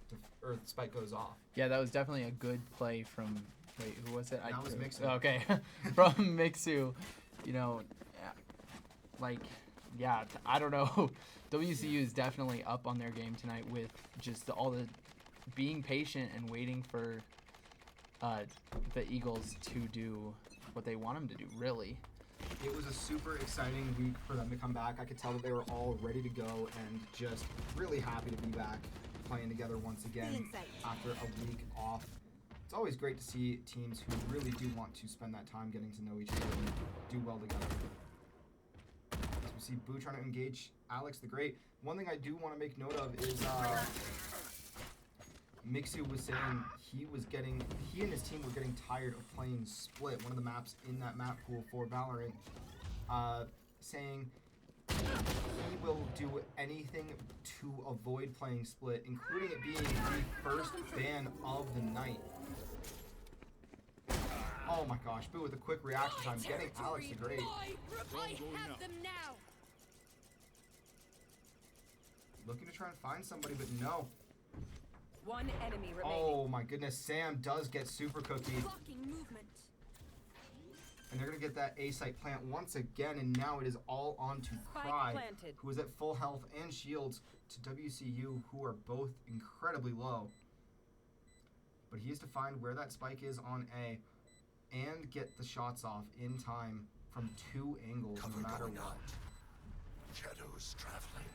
goes off. Yeah, that was definitely a good play from. Wait, who was it? That was Mixu. Okay, from Mixu. You know, I don't know. WCU is definitely up on their game tonight with just all the being patient and waiting for the Eagles to do what they want them to do, really. It was a super exciting week for them to come back. I could tell that they were all ready to go and just really happy to be back playing together once again after a week off. It's always great to see teams who really do want to spend that time getting to know each other and do well together. As we see Boo trying to engage Alex the Great. One thing I do want to make note of is Mixu was saying he and his team were getting tired of playing Split, one of the maps in that map pool for Valorant, saying he will do anything to avoid playing Split, including it being the first ban of the night. Oh my gosh, Boo with a quick reaction time, getting Alex the Great. I have them now. Looking to try and find somebody, but no. One enemy remaining. Oh my goodness, Sam does get Super Cookie. Blocking movement. And they're going to get that A-site plant once again, and now it is all on to Cry, who is at full health and shields, to WCU, who are both incredibly low. But he has to find where that spike is on A and get the shots off in time from 2 angles, no matter what. Shadows traveling.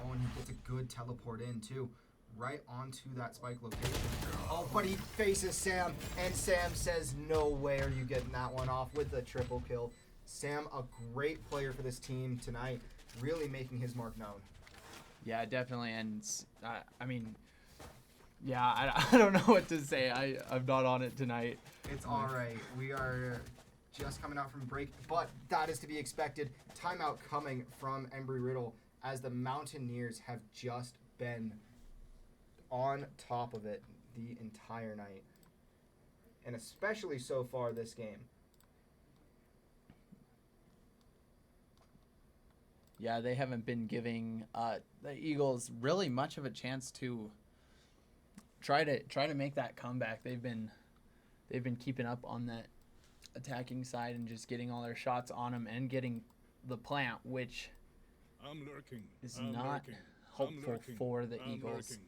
Oh, and he gets a good teleport in, too. Right onto that spike location. Oh, but he faces Sam, and Sam says, no way are you getting that one off with the triple kill. Sam, a great player for this team tonight, really making his mark known. Yeah, definitely, and I mean, yeah, I don't know what to say. I'm not on it tonight. It's all right. We are just coming out from break, but that is to be expected. Timeout coming from Embry Riddle as the Mountaineers have just been on top of it the entire night, and especially so far this game. Yeah, they haven't been giving the Eagles really much of a chance to try to make that comeback. They've been keeping up on that attacking side and just getting all their shots on them and getting the plant, which I'm lurking. is I'm not lurking. hopeful I'm lurking. for the I'm Eagles lurking.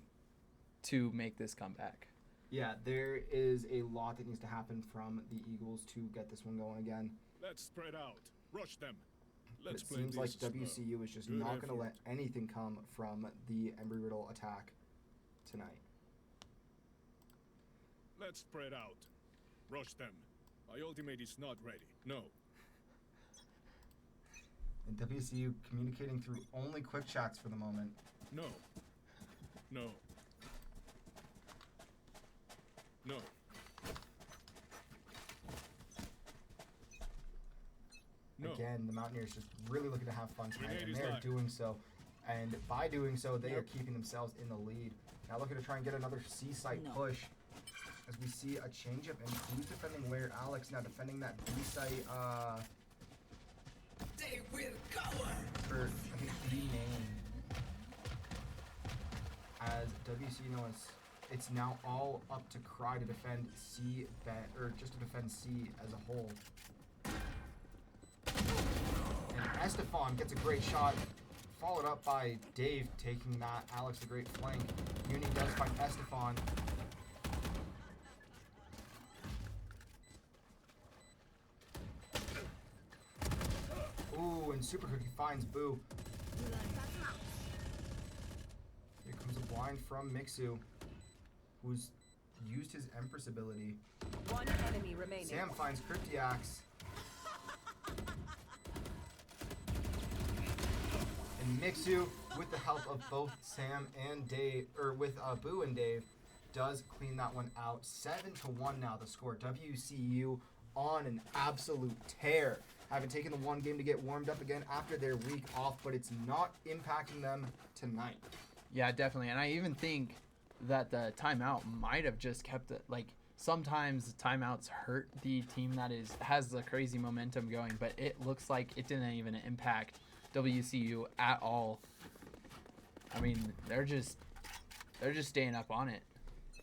to make this comeback. Yeah, there is a lot that needs to happen from the Eagles to get this one going again. Let's spread out. Rush them. But Let's it play seems like this slow. WCU is just Good not going to effort. let anything come from the Embry Riddle attack tonight. Let's spread out. Rush them. My ultimate is not ready. No. And WCU communicating through only quick chats for the moment. No. No. No. again, the Mountaineers just really looking to have fun tonight, Grenade and is they are live. doing so. And by doing so, they are keeping themselves in the lead. Now looking to try and get another C site push. As we see a changeup, and who's defending where? Alex now defending that B site. They will cover. For I think B main. As WCU knows, it's now all up to Cry to defend C or just to defend C as a whole. And Estefan gets a great shot, followed up by Dave taking that. Alex a great flank. Uni does find Estefan. Ooh, and Super Cookie finds Boo. Here comes a blind from Mixu, who's used his Empress ability. One enemy remaining. Sam finds Cryptiax. And Mixu, with the help of both Sam and Dave, or with Boo and Dave, does clean that one out. 7-1 now the score. WCU on an absolute tear. Having taken the one game to get warmed up again after their week off, but it's not impacting them tonight. Yeah, definitely. And I even think that the timeout might have just kept it. Like, sometimes timeouts hurt the team that has the crazy momentum going, but it looks like it didn't even impact WCU at all. I mean, they're just staying up on it.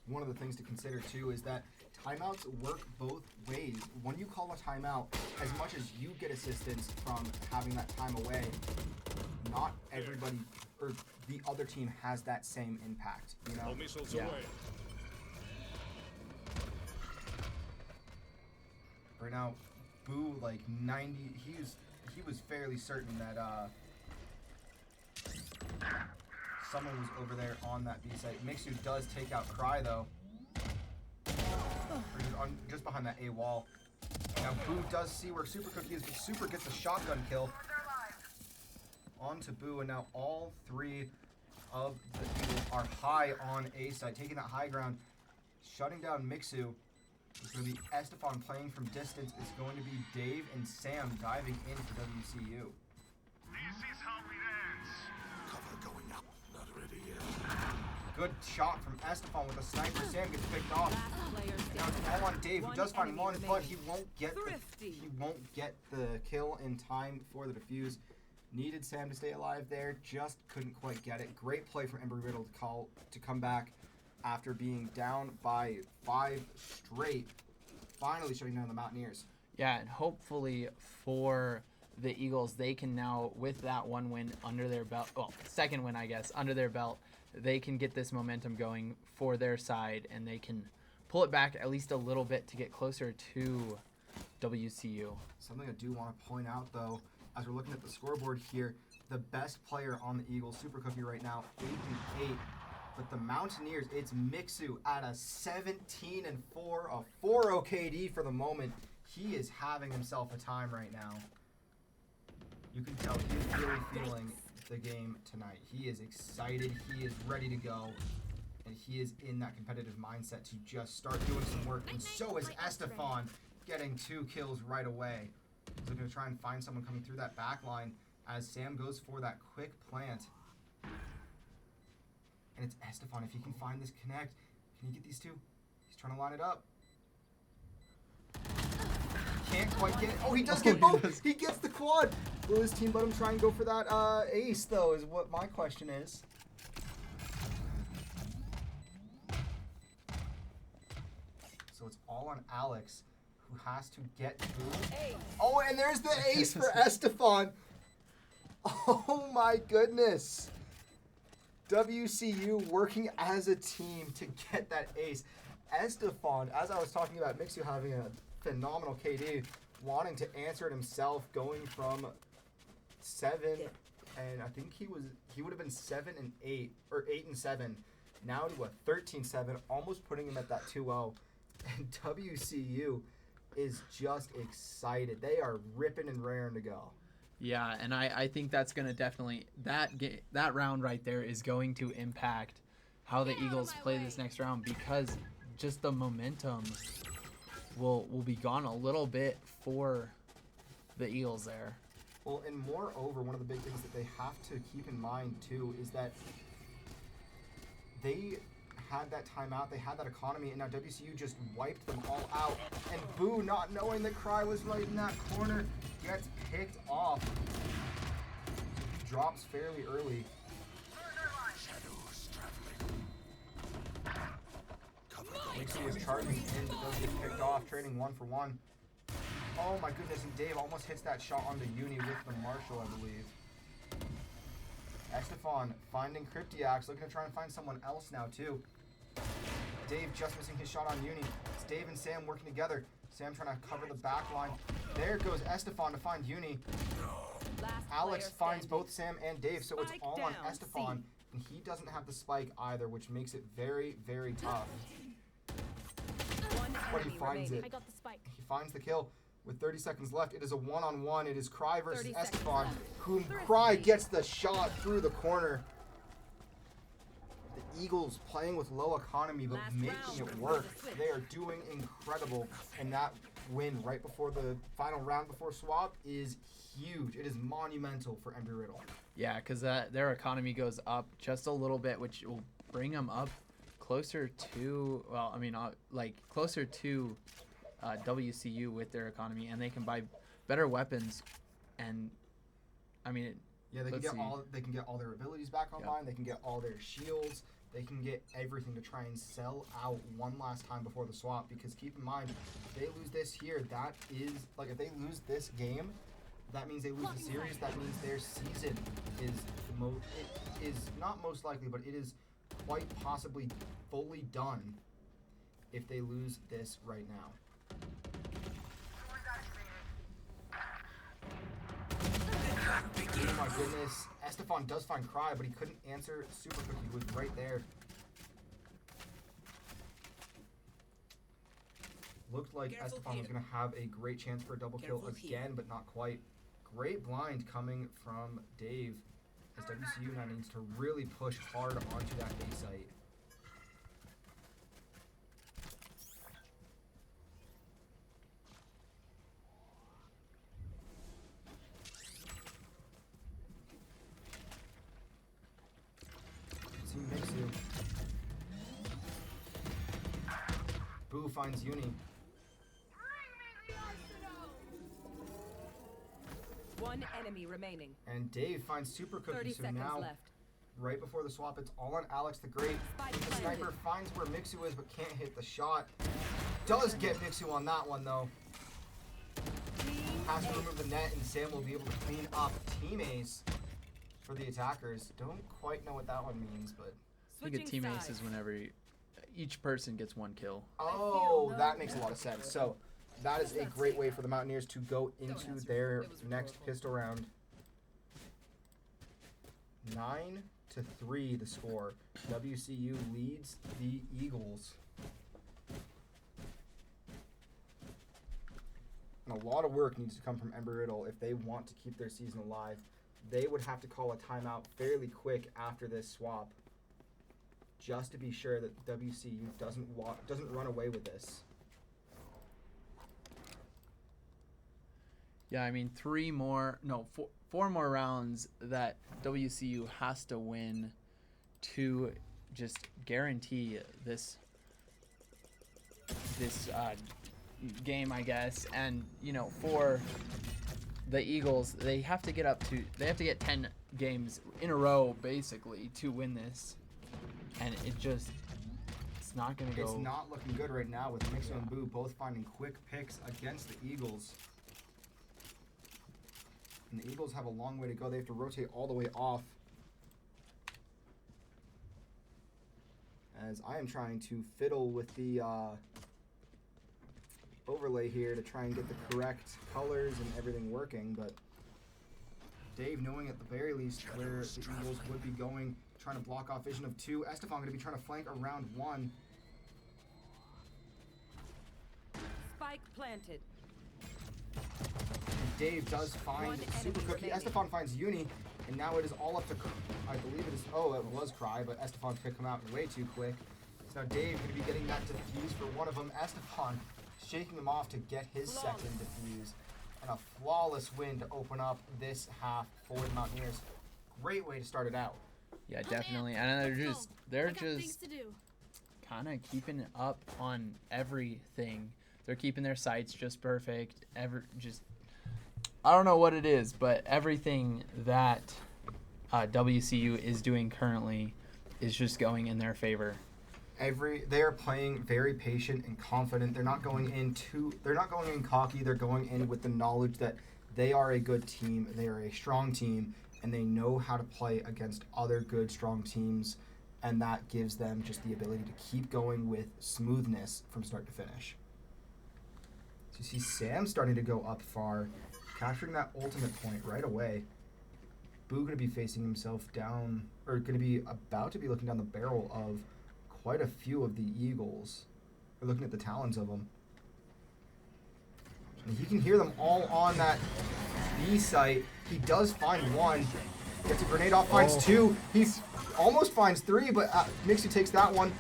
One of the things to consider too is that timeouts work both ways. When you call a timeout, as much as you get assistance from having that time away, not everybody or the other team has that same impact, you know? All missiles Yeah. away. Right now, Boo like 90. He was fairly certain that someone was over there on that B site. Mixu does take out Cry though. Or he's just behind that A wall. Now Boo does see where Super Cookie is, but Super gets a shotgun kill. On to Boo, and now all three of the Eagles are high on A site, taking that high ground, shutting down Mixu. It's going to be Estefan playing from distance. It's going to be Dave and Sam diving in for WCU. This is how it ends. Cover going up. Not ready yet. Good shot from Estefan with a sniper. Sam gets picked off. Last player Now it's standing. all on Dave. He One does find enemy one, but he remaining. won't get Thrifty. he won't get the kill in time for the defuse. Needed Sam to stay alive there, just couldn't quite get it. Great play from Embry Riddle to come back after being down by 5 straight. Finally shutting down the Mountaineers. Yeah, and hopefully for the Eagles, they can now, with that one win under their belt, well, second win, I guess, under their belt, they can get this momentum going for their side, and they can pull it back at least a little bit to get closer to WCU. Something I do want to point out, though, as we're looking at the scoreboard here, the best player on the Eagles, Super Cookie right now, 8-8. But the Mountaineers, it's Mixu at a 17-4, a 4-0 KD for the moment. He is having himself a time right now. You can tell he's really feeling the game tonight. He is excited. He is ready to go. And he is in that competitive mindset to just start doing some work. And so is Estefan, getting 2 kills right away. He's looking to try and find someone coming through that back line as Sam goes for that quick plant. And it's Estefan. If he can find this connect, can he get these two? He's trying to line it up. Can't quite get it. Oh, he does get both. He gets the quad. Will his team let him try and go for that ace, though, is what my question is. So it's all on Alex, who has to get through. Oh, and there's the ace for Estefan. Oh, my goodness. WCU working as a team to get that ace. Estefan, as I was talking about Mixu having a phenomenal KD, wanting to answer it himself, going from 7, and I think he would have been 7-8 or 8-7, now to a 13-7, almost putting him at that 2-0. And WCU is just excited. They are ripping and raring to go. Yeah, and I think that's going to definitely, that round right there is going to impact how the Eagles play this next round, because just the momentum will be gone a little bit for the Eagles there. Well, and moreover, one of the big things that they have to keep in mind too is that they had that timeout, they had that economy, and now WCU just wiped them all out. And Boo, not knowing that Cry was right in that corner, gets picked off. He drops fairly early. Shadows traveling. Mixie is charging in, but does get picked off, trading 1 for 1. Oh my goodness, and Dave almost hits that shot onto Uni with the Marshall, I believe. Estefan finding Cryptiax, looking to try and find someone else now too. Dave just missing his shot on Uni. It's Dave and Sam working together. Sam trying to cover the back line. There goes Estefan to find Uni. Last Alex player finds standing. both Sam and Dave, so it's Spike all on down, Estefan. C. And he doesn't have the spike either, which makes it very, very tough. One But he enemy finds remaining. I it. got the spike. He finds the kill with 30 seconds left. It is a one-on-one. It is Cry versus 30 seconds Estefan, left. whom Cry gets the shot through the corner. The Eagles playing with low economy, but Last making round it before work. the switch. They are doing incredible, and that win right before the final round before swap is huge. It is monumental for Embry Riddle. Yeah, because their economy goes up just a little bit, which will bring them up closer to, well, I mean, like closer to WCU with their economy, and they can buy better weapons. And I mean, Yeah, they can let's get see. they can get all their abilities back online. They can get all their shields. They can get everything to try and sell out one last time before the swap. Because keep in mind, if they lose this here, that is like if they lose this game, that means they lose the series. That means their season is it is not most likely, but it is quite possibly fully done if they lose this right now. Oh my goodness. Estefan does find Cry, but he couldn't answer Super Cookie, who was right there. Looked like Careful Estefan was here. going to have a great chance for a double kill Careful here. again, but not quite. Great blind coming from Dave, as WCU now needs to really push hard onto that A site. Team Mixu. Boo finds Uni. One enemy remaining. And Dave finds Super 30 Cookie, so seconds now, left. right before the swap, it's all on Alex the Great. Spike The planted. sniper finds where Mixu is, but can't hit the shot. Does get Mixu on that one, though. Has to remove the net, and Sam will be able to clean up Team Ace for the attackers. Don't quite know what that one means, but... I think a Switching team ace sides. is whenever each person gets one kill. Oh, that makes a lot of sense. So, that is a great way for the Mountaineers to go into their next pistol round. 9-3 the score. WCU leads the Eagles. And a lot of work needs to come from Embry Riddle if they want to keep their season alive. They would have to call a timeout fairly quick after this swap, just to be sure that WCU doesn't run away with this. Yeah, I mean, four more rounds that WCU has to win to just guarantee this game, I guess. And for the Eagles, they have to get 10 games in a row basically to win this, and it's not gonna go. It's not looking good right now with Mixo and Boo both finding quick picks against the Eagles. And the Eagles have a long way to go. They have to rotate all the way off. As I am trying to fiddle with the overlay here to try and get the correct colors and everything working, but Dave knowing at the very least where the Eagles would be going, trying to block off vision of 2. Estefan going to be trying to flank around 1. Spike planted. And Dave does find One Super enemy Cookie. remaining. Estefan finds Uni, and now it is all up to, I believe it is, oh, it was Cry, but Estefan could come out way too quick. So now Dave going to be getting that defuse for one of them. Estefan shaking him off to get his second defuse. And a flawless win to open up this half for the Mountaineers. Great way to start it out. Yeah, definitely. And they're just to do. kind of keeping up on everything. They're keeping their sights just perfect. I don't know what it is, but everything that WCU is doing currently is just going in their favor. They are playing very patient and confident. They're not going in cocky. They're going in with the knowledge that they are a good team, they are a strong team, and they know how to play against other good, strong teams, and that gives them just the ability to keep going with smoothness from start to finish. So you see Sam starting to go up far, capturing that ultimate point right away. Boo going to be facing himself down, or going to be about to be looking down the barrel of quite a few of the Eagles. We're looking at the talons of them. And he can hear them all on that B site. He does find one. Gets a grenade off, finds two. He almost finds three, but Mixu takes that one.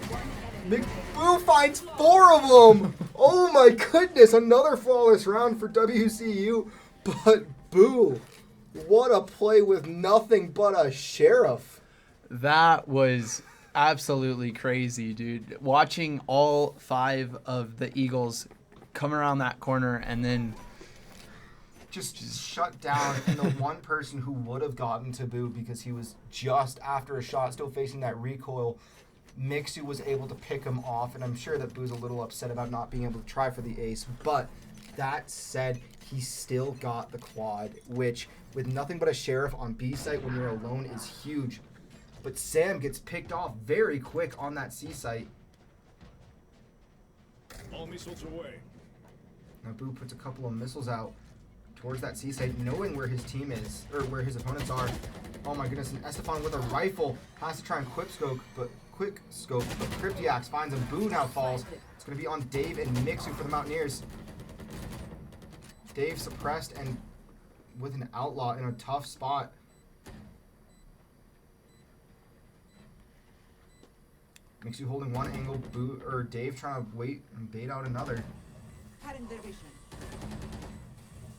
Boo finds four of them. Oh my goodness, another flawless round for WCU. But Boo, what a play with nothing but a sheriff. That was absolutely crazy, dude. Watching all 5 of the Eagles come around that corner and then just shut down, and the one person who would have gotten to Boo because he was just after a shot, still facing that recoil, Mixu was able to pick him off, and I'm sure that Boo's a little upset about not being able to try for the ace, but that said, he still got the quad, which with nothing but a sheriff on B site when you're alone is huge. But Sam gets picked off very quick on that C site. All missiles away. Now Boo puts a couple of missiles out towards that C site, knowing where his team is, or where his opponents are. Oh my goodness, and Estefan with a rifle has to try and quick scope, but Cryptiax finds him. Boo now falls. It's going to be on Dave and Mixu for the Mountaineers. Dave suppressed and with an outlaw in a tough spot. Mixu holding one angle, Dave trying to wait and bait out another. Cutting their vision.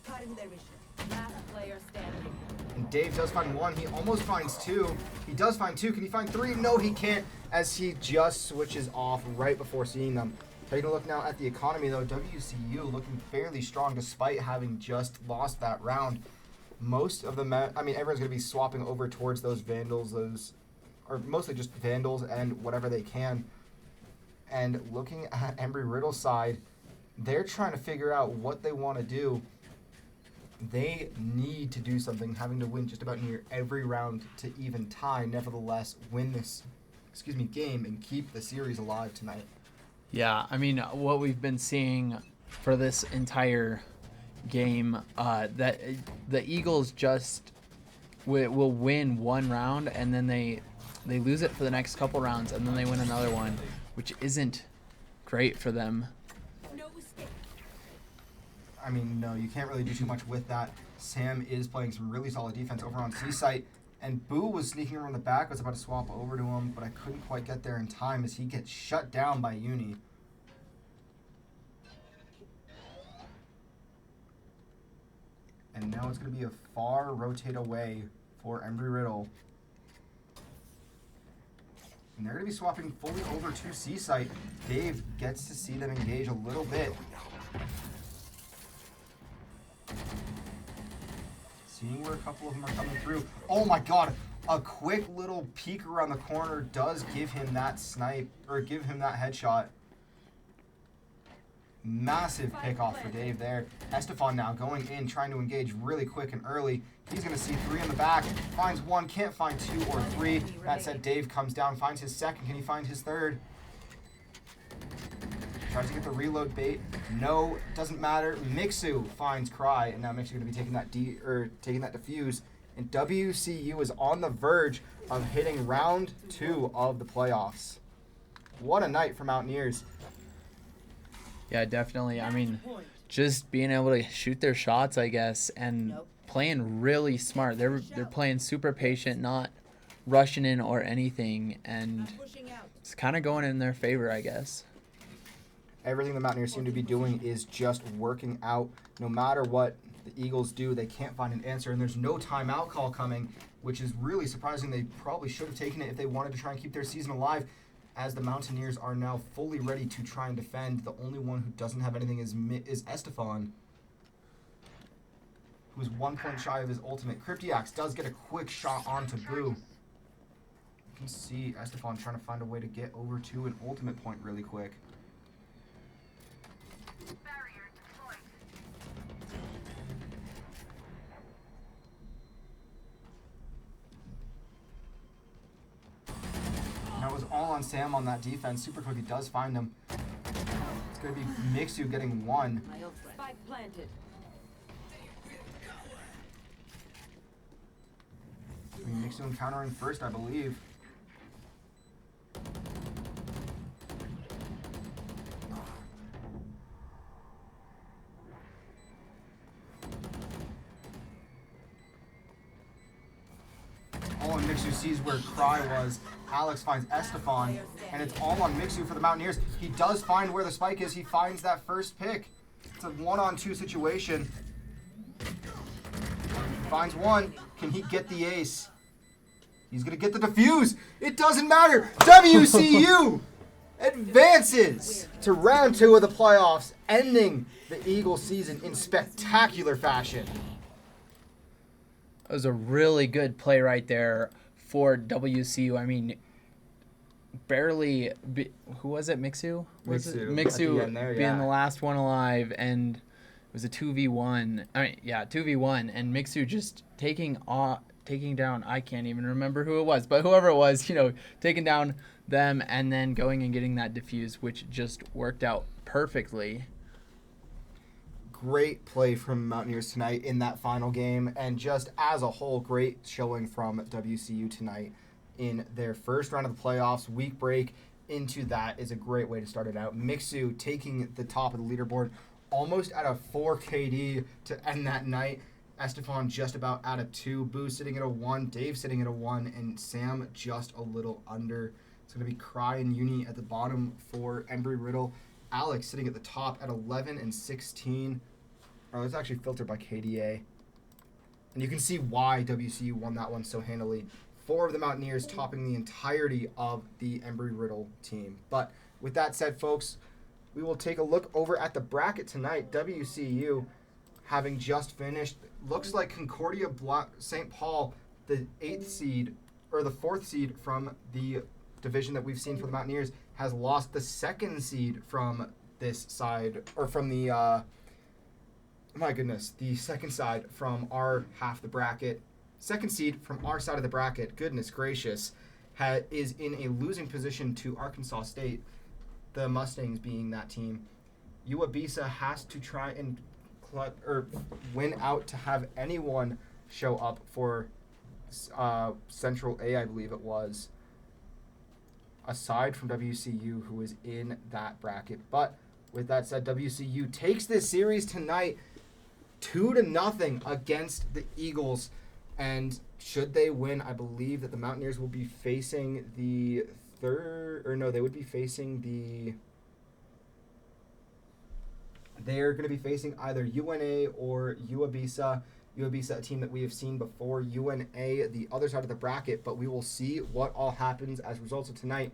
Cutting their vision. Last player standing. And Dave does find one. He almost finds two. He does find two. Can he find three? No, he can't, as he just switches off right before seeing them. Taking a look now at the economy, though, WCU looking fairly strong despite having just lost that round. Most of the everyone's going to be swapping over towards those Vandals, or mostly just Vandals and whatever they can. And looking at Embry Riddle's side, they're trying to figure out what they want to do. They need to do something, having to win just about near every round to even tie, nevertheless win this game and keep the series alive tonight. Yeah, I mean, what we've been seeing for this entire game, that the Eagles just will win one round and then they lose it for the next couple rounds and then they win another one, which isn't great for them. No escape. I mean, no, you can't really do too much with that. Sam is playing some really solid defense over on C-Site, and Boo was sneaking around the back. I was about to swap over to him, but I couldn't quite get there in time as he gets shut down by Uni. And now it's going to be a far rotate away for Embry Riddle. And they're going to be swapping fully over to C-Site. Dave gets to see them engage a little bit. Seeing where a couple of them are coming through. Oh my god, a quick little peek around the corner does give him that snipe, or give him that headshot. Massive pickoff for Dave there. Estefan now going in, trying to engage really quick and early. He's going to see three in the back. Finds one, can't find two or three. That said, Dave comes down, finds his second. Can he find his third? Tries to get the reload bait. No, doesn't matter. Mixu finds Cry, and now Mixu going to be taking that taking that defuse. And WCU is on the verge of hitting round 2 of the playoffs. What a night for Mountaineers. Yeah, definitely. I mean, just being able to shoot their shots, I guess, and playing really smart. They're playing super patient, not rushing in or anything, and it's kind of going in their favor, I guess. Everything the Mountaineers seem to be doing is just working out. No matter what the Eagles do, they can't find an answer, and there's no timeout call coming, which is really surprising. They probably should have taken it if they wanted to try and keep their season alive, as the Mountaineers are now fully ready to try and defend. The only one who doesn't have anything is Estefan, who's 1 point shy of his ultimate. Cryptiax does get a quick shot on Taboo. You can see Estefan trying to find a way to get over to an ultimate point really quick. That was all on Sam on that defense. Super quick, he does find him. It's going to be Mixu getting one. Spike planted. Mixu encountering first, I believe. All on Mixu sees where Cry was. Alex finds Estefan, and it's all on Mixu for the Mountaineers. He does find where the spike is. He finds that first pick. It's a 1-on-2 situation. Finds one. Can he get the ace? He's going to get the defuse. It doesn't matter. WCU advances to round 2 of the playoffs, ending the Eagles season in spectacular fashion. That was a really good play right there for WCU. I mean, who was it? Mixu? Mixu At the end there, being yeah. the last one alive, and it was a 2v1. 2v1, and Mixu just taking down, I can't even remember who it was, but whoever it was, taking down them and then going and getting that defuse, which just worked out perfectly. Great play from Mountaineers tonight in that final game, and just as a whole, great showing from WCU tonight in their first round of the playoffs. Week break into that is a great way to start it out. Mixu taking the top of the leaderboard, almost at a 4 KD to end that night. Estefan just about at a 2. Boo sitting at a 1. Dave sitting at a 1. And Sam just a little under. It's going to be Cry and Uni at the bottom for Embry, Riddle. Alex sitting at the top at 11 and 16. Oh, it's actually filtered by KDA. And you can see why WCU won that one so handily. 4 of the Mountaineers topping the entirety of the Embry Riddle team. But with that said, folks, we will take a look over at the bracket tonight. WCU having just finished. Looks like Concordia St. Paul, the 8th seed, or the 4th seed from the division that we've seen for the Mountaineers, has lost the 2nd seed from this side, or from the, the second side from our half the bracket. 2nd seed from our side of the bracket, goodness gracious, is in a losing position to Arkansas State, the Mustangs being that team. Uabisa has to try and win out to have anyone show up for Central A, I believe it was, aside from WCU, who is in that bracket. But with that said, WCU takes this series tonight 2-0 against the Eagles. And should they win, I believe that the Mountaineers will be facing they would be facing they're going to be facing either UNA or Uabisa. Uabisa, a team that we have seen before. UNA, the other side of the bracket, but we will see what all happens as results of tonight.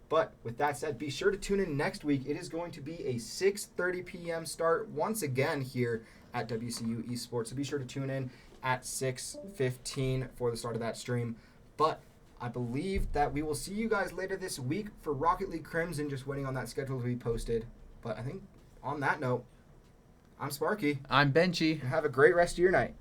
But with that said, be sure to tune in next week. It is going to be a 6:30 p.m. start once again here at WCU Esports. So be sure to tune in at 6:15 for the start of that stream. But I believe that we will see you guys later this week for Rocket League Crimson, just waiting on that schedule to be posted. But I think on that note, I'm Sparky. I'm Benchy. And have a great rest of your night.